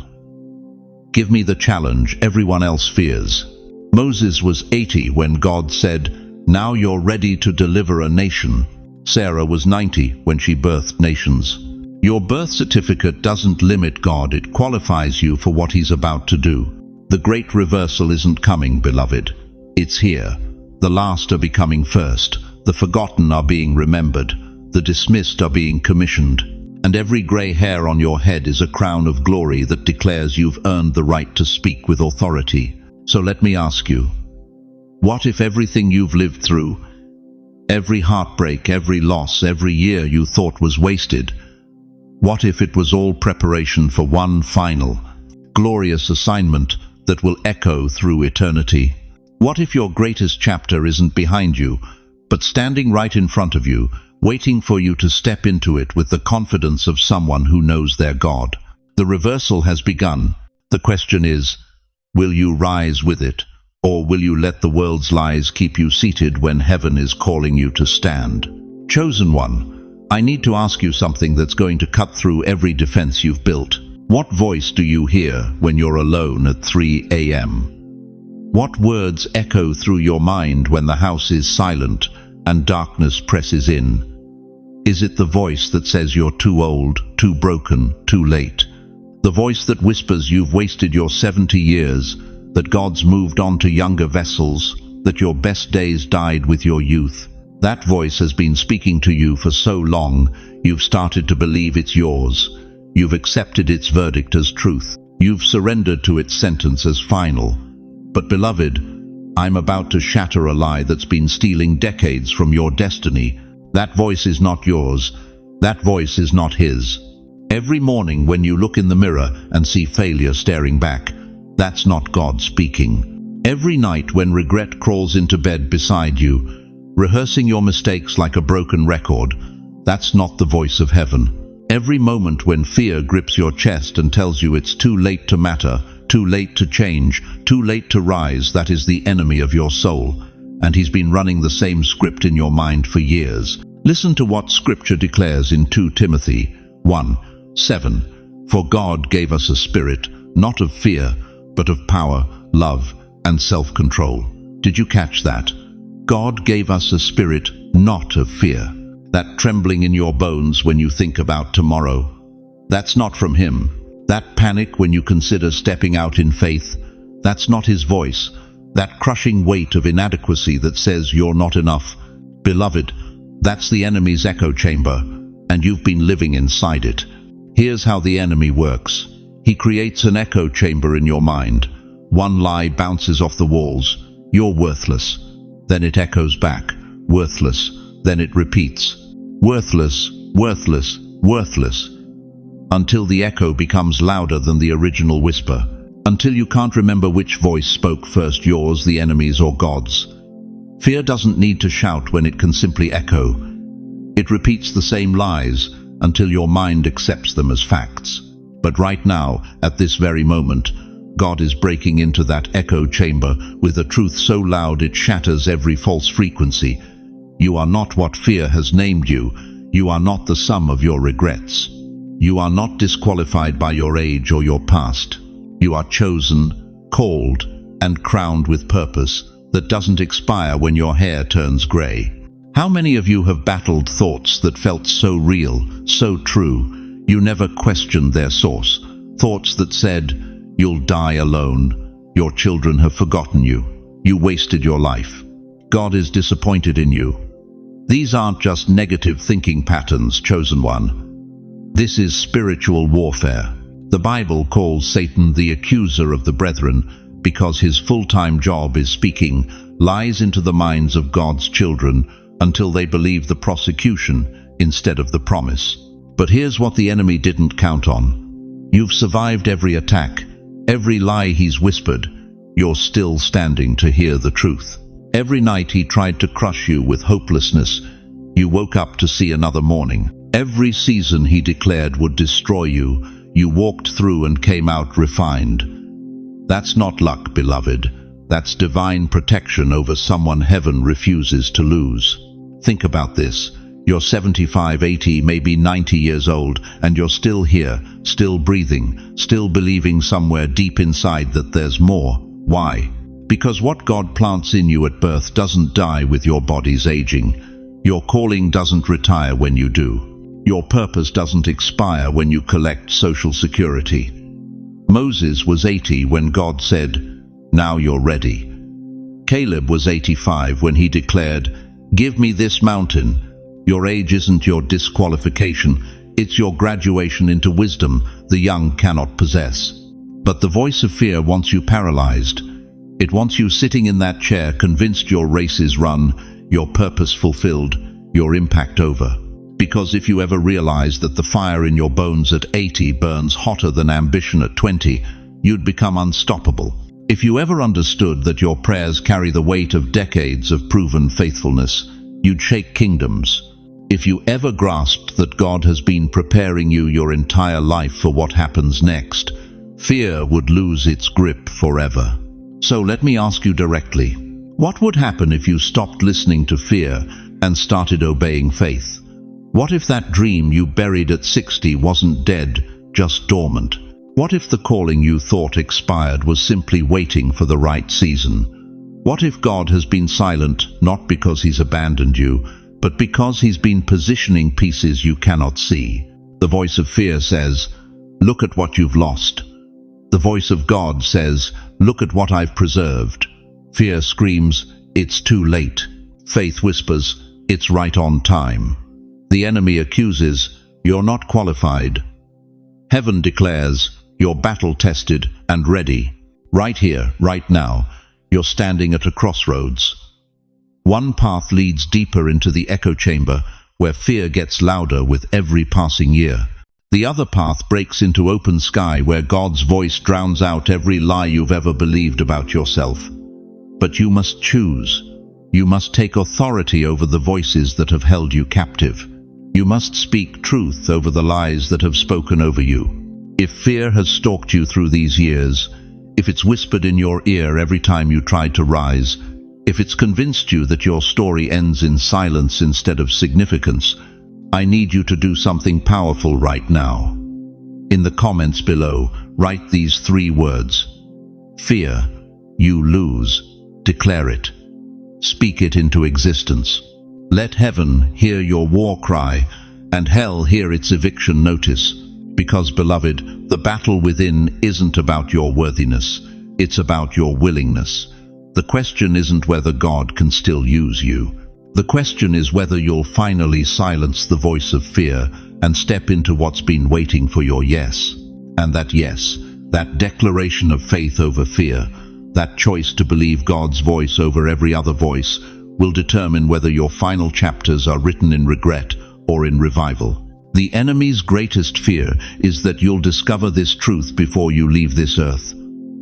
Give me the challenge everyone else fears. Moses was 80 when God said, "Now you're ready to deliver a nation." Sarah was 90 when she birthed nations. Your birth certificate doesn't limit God, it qualifies you for what he's about to do. The great reversal isn't coming, beloved. It's here. The last are becoming first. The forgotten are being remembered. The dismissed are being commissioned. And every grey hair on your head is a crown of glory that declares you've earned the right to speak with authority. So let me ask you, what if everything you've lived through, every heartbreak, every loss, every year you thought was wasted, what if it was all preparation for one final, glorious assignment that will echo through eternity? What if your greatest chapter isn't behind you, but standing right in front of you, waiting for you to step into it with the confidence of someone who knows their God? The reversal has begun. The question is, will you rise with it, or will you let the world's lies keep you seated when heaven is calling you to stand? Chosen one, I need to ask you something that's going to cut through every defense you've built. What voice do you hear when you're alone at 3 a.m.? What words echo through your mind when the house is silent and darkness presses in? Is it the voice that says you're too old, too broken, too late? The voice that whispers you've wasted your 70 years, that God's moved on to younger vessels, that your best days died with your youth? That voice has been speaking to you for so long, you've started to believe it's yours. You've accepted its verdict as truth. You've surrendered to its sentence as final. But beloved, I'm about to shatter a lie that's been stealing decades from your destiny. That voice is not yours. That voice is not his. Every morning when you look in the mirror and see failure staring back, that's not God speaking. Every night when regret crawls into bed beside you, rehearsing your mistakes like a broken record, that's not the voice of heaven. Every moment when fear grips your chest and tells you it's too late to matter, too late to change, too late to rise, that is the enemy of your soul. And he's been running the same script in your mind for years. Listen to what Scripture declares in 2 Timothy 1:7. For God gave us a spirit, not of fear, but of power, love, and self-control. Did you catch that? God gave us a spirit, not of fear. That trembling in your bones when you think about tomorrow, that's not from him. That panic when you consider stepping out in faith, that's not his voice. That crushing weight of inadequacy that says you're not enough, Beloved, that's the enemy's echo chamber, and you've been living inside it. Here's how the enemy works. He creates an echo chamber in your mind. One lie bounces off the walls. You're worthless. Then it echoes back. Worthless. Then it repeats. Worthless, worthless, worthless. Until the echo becomes louder than the original whisper. Until you can't remember which voice spoke first, yours, the enemy's, or God's. Fear doesn't need to shout when it can simply echo. It repeats the same lies until your mind accepts them as facts. But right now, at this very moment, God is breaking into that echo chamber with a truth so loud it shatters every false frequency. You are not what fear has named you. You are not the sum of your regrets. You are not disqualified by your age or your past. You are chosen, called, and crowned with purpose that doesn't expire when your hair turns grey. How many of you have battled thoughts that felt so real, so true, you never questioned their source? Thoughts that said, you'll die alone, your children have forgotten you, you wasted your life, God is disappointed in you. These aren't just negative thinking patterns, chosen one. This is spiritual warfare. The Bible calls Satan the accuser of the brethren because his full-time job is speaking lies into the minds of God's children until they believe the prosecution instead of the promise. But here's what the enemy didn't count on. You've survived every attack, every lie he's whispered. You're still standing to hear the truth. Every night he tried to crush you with hopelessness. You woke up to see another morning. Every season he declared would destroy you. You walked through and came out refined. That's not luck, beloved. That's divine protection over someone heaven refuses to lose. Think about this. You're 75, 80, maybe 90 years old, and you're still here, still breathing, still believing somewhere deep inside that there's more. Why? Because what God plants in you at birth doesn't die with your body's aging. Your calling doesn't retire when you do. Your purpose doesn't expire when you collect Social Security. Moses was 80 when God said, "Now you're ready." Caleb was 85 when he declared, "Give me this mountain." Your age isn't your disqualification, it's your graduation into wisdom the young cannot possess. But the voice of fear wants you paralyzed. It wants you sitting in that chair convinced your race is run, your purpose fulfilled, your impact over. Because if you ever realized that the fire in your bones at 80 burns hotter than ambition at 20, you'd become unstoppable. If you ever understood that your prayers carry the weight of decades of proven faithfulness, you'd shake kingdoms. If you ever grasped that God has been preparing you your entire life for what happens next, fear would lose its grip forever. So let me ask you directly, what would happen if you stopped listening to fear and started obeying faith? What if that dream you buried at 60 wasn't dead, just dormant? What if the calling you thought expired was simply waiting for the right season? What if God has been silent, not because he's abandoned you, but because he's been positioning pieces you cannot see? The voice of fear says, "Look at what you've lost." The voice of God says, "Look at what I've preserved." Fear screams, "It's too late." Faith whispers, "It's right on time." The enemy accuses, "You're not qualified." Heaven declares, "You're battle-tested and ready." Right here, right now, you're standing at a crossroads. One path leads deeper into the echo chamber, where fear gets louder with every passing year. The other path breaks into open sky, where God's voice drowns out every lie you've ever believed about yourself. But you must choose. You must take authority over the voices that have held you captive. You must speak truth over the lies that have spoken over you. If fear has stalked you through these years, if it's whispered in your ear every time you tried to rise, if it's convinced you that your story ends in silence instead of significance, I need you to do something powerful right now. In the comments below, write these 3 words. Fear, you lose. Declare it. Speak it into existence. Let heaven hear your war cry, and hell hear its eviction notice. Because, beloved, the battle within isn't about your worthiness, it's about your willingness. The question isn't whether God can still use you. The question is whether you'll finally silence the voice of fear and step into what's been waiting for your yes. And that yes, that declaration of faith over fear, that choice to believe God's voice over every other voice, will determine whether your final chapters are written in regret or in revival. The enemy's greatest fear is that you'll discover this truth before you leave this earth.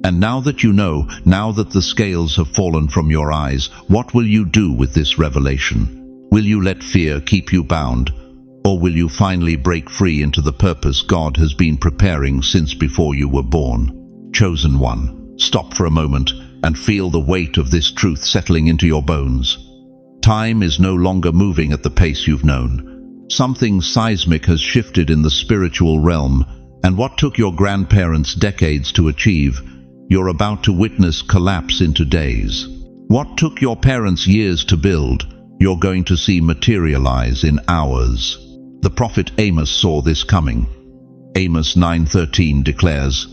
And now that you know, now that the scales have fallen from your eyes, what will you do with this revelation? Will you let fear keep you bound? Or will you finally break free into the purpose God has been preparing since before you were born? Chosen one, stop for a moment and feel the weight of this truth settling into your bones. Time is no longer moving at the pace you've known. Something seismic has shifted in the spiritual realm, and what took your grandparents decades to achieve, you're about to witness collapse into days. What took your parents years to build, you're going to see materialize in hours. The prophet Amos saw this coming. Amos 9:13 declares,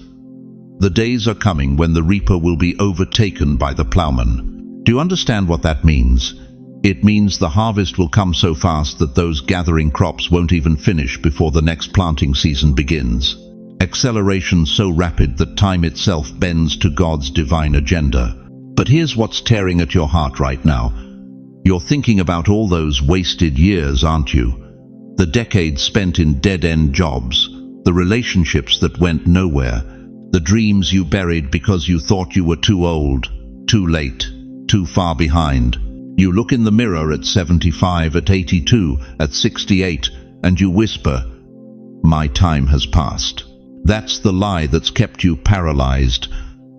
"The days are coming when the reaper will be overtaken by the plowman." Do you understand what that means? It means the harvest will come so fast that those gathering crops won't even finish before the next planting season begins. Acceleration so rapid that time itself bends to God's divine agenda. But here's what's tearing at your heart right now. You're thinking about all those wasted years, aren't you? The decades spent in dead-end jobs, the relationships that went nowhere, the dreams you buried because you thought you were too old, too late, too far behind. You look in the mirror at 75, at 82, at 68, and you whisper, "My time has passed." That's the lie that's kept you paralyzed.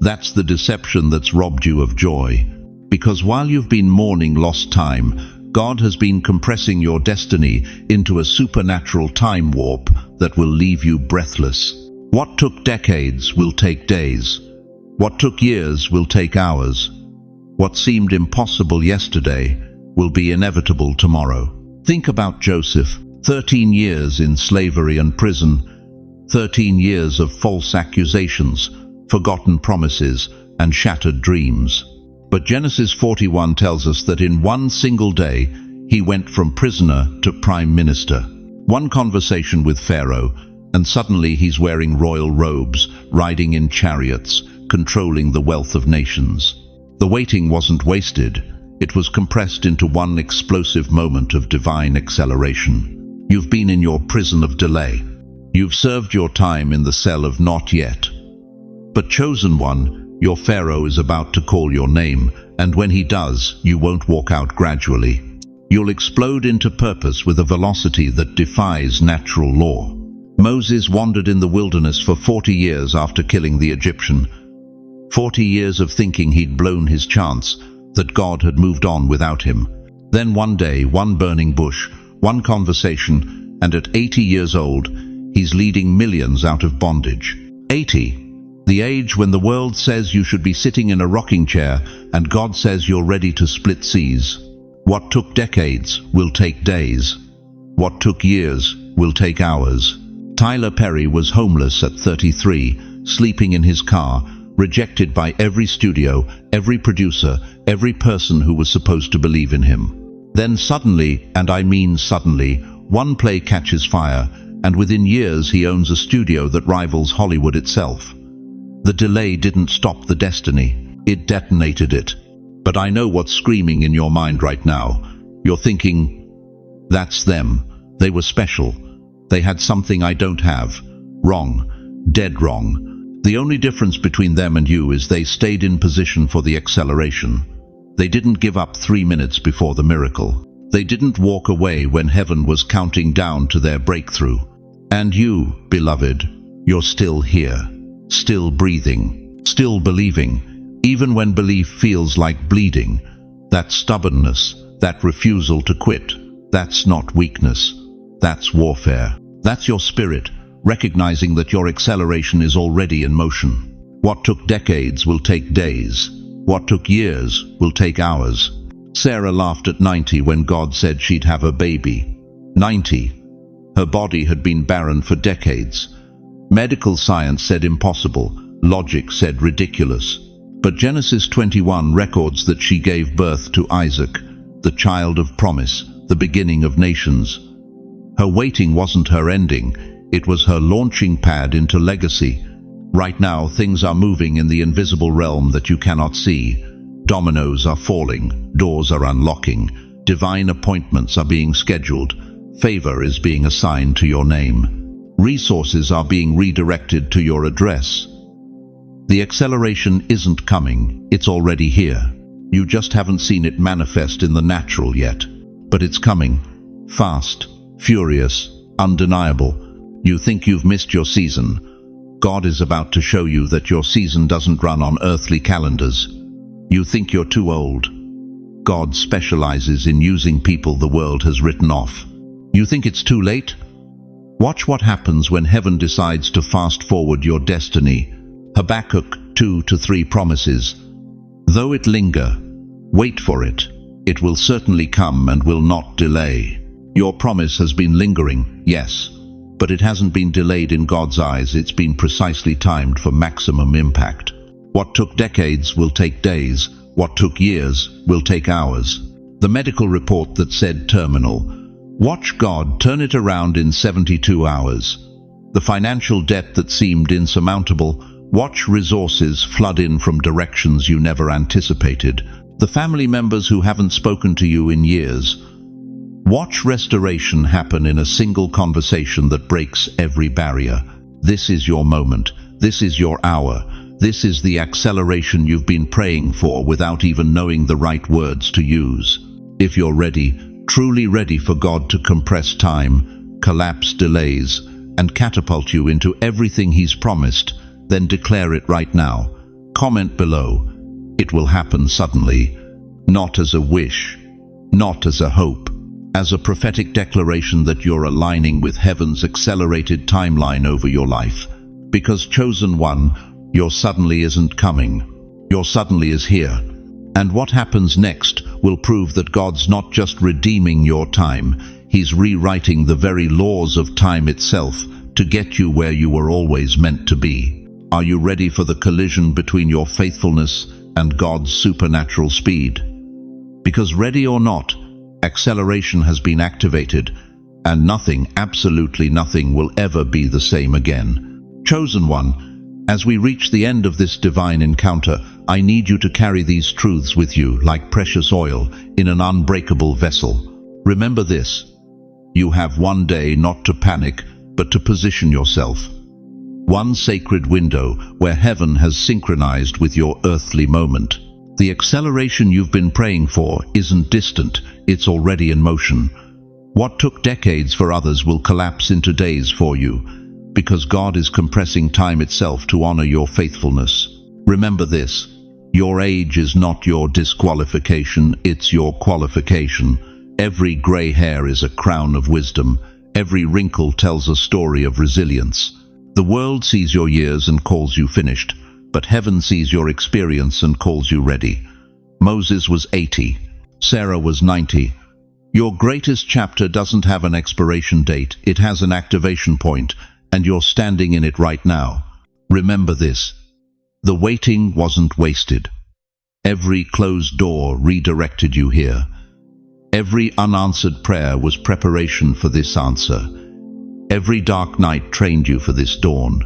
That's the deception that's robbed you of joy. Because while you've been mourning lost time, God has been compressing your destiny into a supernatural time warp that will leave you breathless. What took decades will take days. What took years will take hours. What seemed impossible yesterday will be inevitable tomorrow. Think about Joseph, 13 years in slavery and prison, 13 years of false accusations, forgotten promises, and shattered dreams. But Genesis 41 tells us that in one single day, he went from prisoner to prime minister. One conversation with Pharaoh, and suddenly he's wearing royal robes, riding in chariots, controlling the wealth of nations. The waiting wasn't wasted. It was compressed into one explosive moment of divine acceleration. You've been in your prison of delay. You've served your time in the cell of not yet. But chosen one, your Pharaoh is about to call your name, and when he does, you won't walk out gradually. You'll explode into purpose with a velocity that defies natural law. Moses wandered in the wilderness for 40 years after killing the Egyptian. 40 years of thinking he'd blown his chance, that God had moved on without him. Then one day, one burning bush, one conversation, and at 80 years old, he's leading millions out of bondage. 80. The age when the world says you should be sitting in a rocking chair and God says you're ready to split seas. What took decades will take days. What took years will take hours. Tyler Perry was homeless at 33, sleeping in his car, rejected by every studio, every producer, every person who was supposed to believe in him. Then suddenly, and I mean suddenly, one play catches fire, and within years he owns a studio that rivals Hollywood itself. The delay didn't stop the destiny, it detonated it. But I know what's screaming in your mind right now. You're thinking, that's them. They were special. They had something I don't have. Wrong. Dead wrong. The only difference between them and you is they stayed in position for the acceleration. They didn't give up 3 minutes before the miracle. They didn't walk away when heaven was counting down to their breakthrough. And you, beloved, you're still here. Still breathing, still believing, even when belief feels like bleeding. That stubbornness, that refusal to quit, that's not weakness, that's warfare. That's your spirit, recognizing that your acceleration is already in motion. What took decades will take days. What took years will take hours. Sarah laughed at 90 when God said she'd have a baby. 90. Her body had been barren for decades. Medical science said impossible, logic said ridiculous. But Genesis 21 records that she gave birth to Isaac, the child of promise, the beginning of nations. Her waiting wasn't her ending, it was her launching pad into legacy. Right now, things are moving in the invisible realm that you cannot see. Dominoes are falling, doors are unlocking, divine appointments are being scheduled, favor is being assigned to your name. Resources are being redirected to your address. The acceleration isn't coming, it's already here. You just haven't seen it manifest in the natural yet. But it's coming. Fast, furious, undeniable. You think you've missed your season. God is about to show you that your season doesn't run on earthly calendars. You think you're too old. God specializes in using people the world has written off. You think it's too late? Watch what happens when heaven decides to fast forward your destiny. Habakkuk 2-3 promises, "Though it linger, wait for it. It will certainly come and will not delay." Your promise has been lingering, yes, but it hasn't been delayed in God's eyes. It's been precisely timed for maximum impact. What took decades will take days. What took years will take hours. The medical report that said terminal. Watch God turn it around in 72 hours. The financial debt that seemed insurmountable. Watch resources flood in from directions you never anticipated. The family members who haven't spoken to you in years. Watch restoration happen in a single conversation that breaks every barrier. This is your moment. This is your hour. This is the acceleration you've been praying for without even knowing the right words to use. If you're ready, truly ready for God to compress time, collapse delays, and catapult you into everything He's promised, then declare it right now. Comment below. It will happen suddenly, not as a wish, not as a hope, as a prophetic declaration that you're aligning with heaven's accelerated timeline over your life. Because chosen one, your suddenly isn't coming. Your suddenly is here. And what happens next will prove that God's not just redeeming your time, He's rewriting the very laws of time itself to get you where you were always meant to be. Are you ready for the collision between your faithfulness and God's supernatural speed? Because ready or not, acceleration has been activated, and nothing, absolutely nothing, will ever be the same again. Chosen one, as we reach the end of this divine encounter, I need you to carry these truths with you like precious oil in an unbreakable vessel. Remember this: you have one day not to panic, but to position yourself. One sacred window where heaven has synchronized with your earthly moment. The acceleration you've been praying for isn't distant, it's already in motion. What took decades for others will collapse into days for you, because God is compressing time itself to honor your faithfulness. Remember this: your age is not your disqualification, it's your qualification. Every gray hair is a crown of wisdom. Every wrinkle tells a story of resilience. The world sees your years and calls you finished, but heaven sees your experience and calls you ready. Moses was 80. Sarah was 90. Your greatest chapter doesn't have an expiration date, it has an activation point, and you're standing in it right now. Remember this: the waiting wasn't wasted. Every closed door redirected you here. Every unanswered prayer was preparation for this answer. Every dark night trained you for this dawn.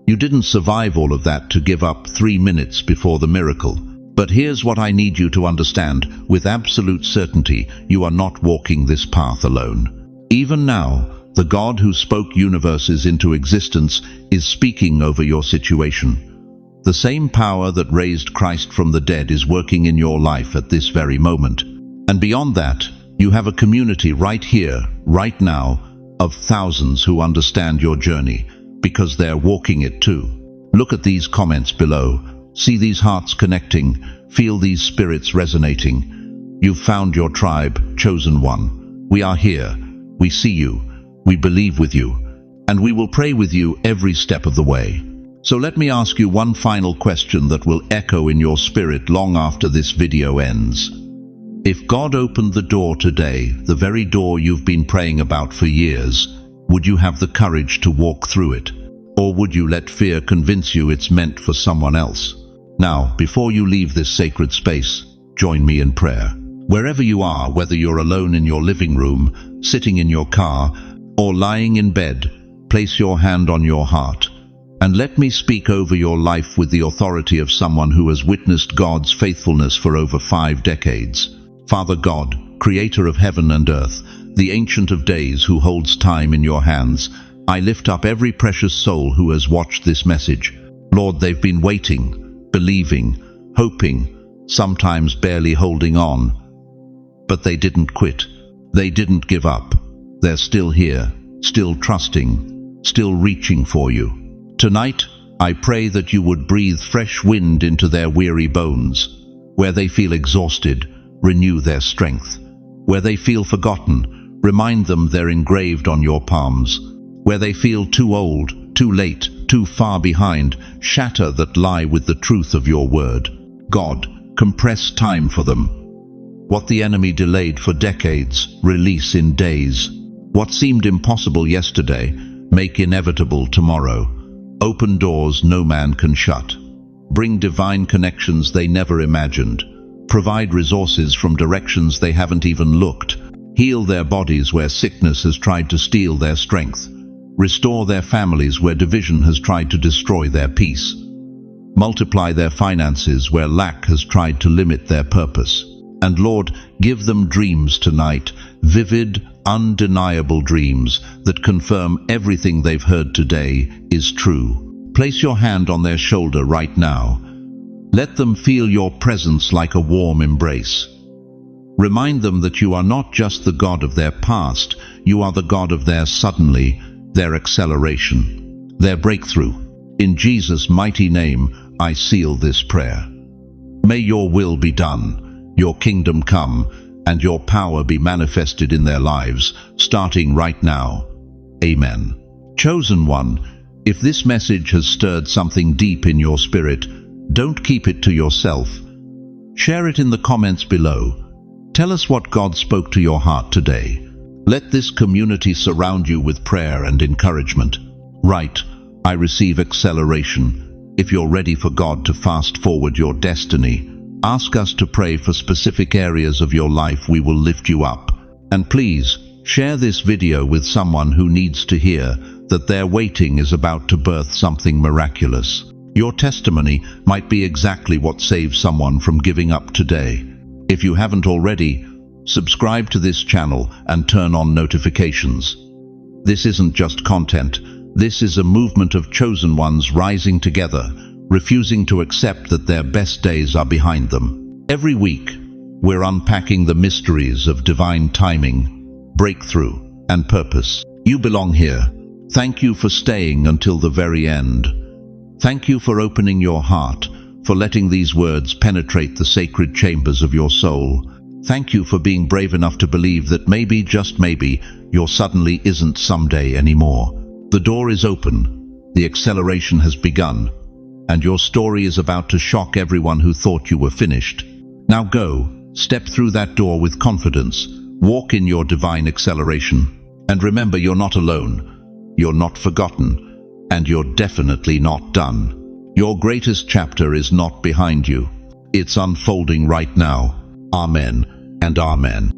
You didn't survive all of that to give up 3 minutes before the miracle. But here's what I need you to understand with absolute certainty: you are not walking this path alone. Even now, the God who spoke universes into existence is speaking over your situation. The same power that raised Christ from the dead is working in your life at this very moment. And beyond that, you have a community right here, right now, of thousands who understand your journey, because they're walking it too. Look at these comments below. See these hearts connecting. Feel these spirits resonating. You've found your tribe, chosen one. We are here. We see you. We believe with you. And we will pray with you every step of the way. So let me ask you one final question that will echo in your spirit long after this video ends. If God opened the door today, the very door you've been praying about for years, would you have the courage to walk through it? Or would you let fear convince you it's meant for someone else? Now, before you leave this sacred space, join me in prayer. Wherever you are, whether you're alone in your living room, sitting in your car, or lying in bed, place your hand on your heart, and let me speak over your life with the authority of someone who has witnessed God's faithfulness for over 5 decades. Father God, creator of heaven and earth, the Ancient of Days who holds time in your hands, I lift up every precious soul who has watched this message. Lord, they've been waiting, believing, hoping, sometimes barely holding on. But they didn't quit. They didn't give up. They're still here, still trusting, still reaching for you. Tonight, I pray that you would breathe fresh wind into their weary bones. Where they feel exhausted, renew their strength. Where they feel forgotten, remind them they're engraved on your palms. Where they feel too old, too late, too far behind, shatter that lie with the truth of your word. God, compress time for them. What the enemy delayed for decades, release in days. What seemed impossible yesterday, make inevitable tomorrow. Open doors no man can shut. Bring divine connections they never imagined. Provide resources from directions they haven't even looked. Heal their bodies where sickness has tried to steal their strength. Restore their families where division has tried to destroy their peace. Multiply their finances where lack has tried to limit their purpose. And Lord, give them dreams tonight, vivid, undeniable dreams that confirm everything they've heard today is true. Place your hand on their shoulder right now. Let them feel your presence like a warm embrace. Remind them that you are not just the God of their past, you are the God of their suddenly, their acceleration, their breakthrough. In Jesus' mighty name, I seal this prayer. May your will be done. Your kingdom come, and your power be manifested in their lives, starting right now. Amen. Chosen one, if this message has stirred something deep in your spirit, don't keep it to yourself. Share it in the comments below. Tell us what God spoke to your heart today. Let this community surround you with prayer and encouragement. Write, I receive acceleration. If you're ready for God to fast forward your destiny, ask us to pray for specific areas of your life. We will lift you up. And please, share this video with someone who needs to hear that their waiting is about to birth something miraculous. Your testimony might be exactly what saves someone from giving up today. If you haven't already, subscribe to this channel and turn on notifications. This isn't just content. This is a movement of chosen ones rising together, refusing to accept that their best days are behind them. Every week, we're unpacking the mysteries of divine timing, breakthrough, and purpose. You belong here. Thank you for staying until the very end. Thank you for opening your heart, for letting these words penetrate the sacred chambers of your soul. Thank you for being brave enough to believe that maybe, just maybe, your suddenly isn't someday anymore. The door is open. The acceleration has begun. And your story is about to shock everyone who thought you were finished. Now go, step through that door with confidence, walk in your divine acceleration. And remember, you're not alone, you're not forgotten, and you're definitely not done. Your greatest chapter is not behind you. It's unfolding right now. Amen and amen.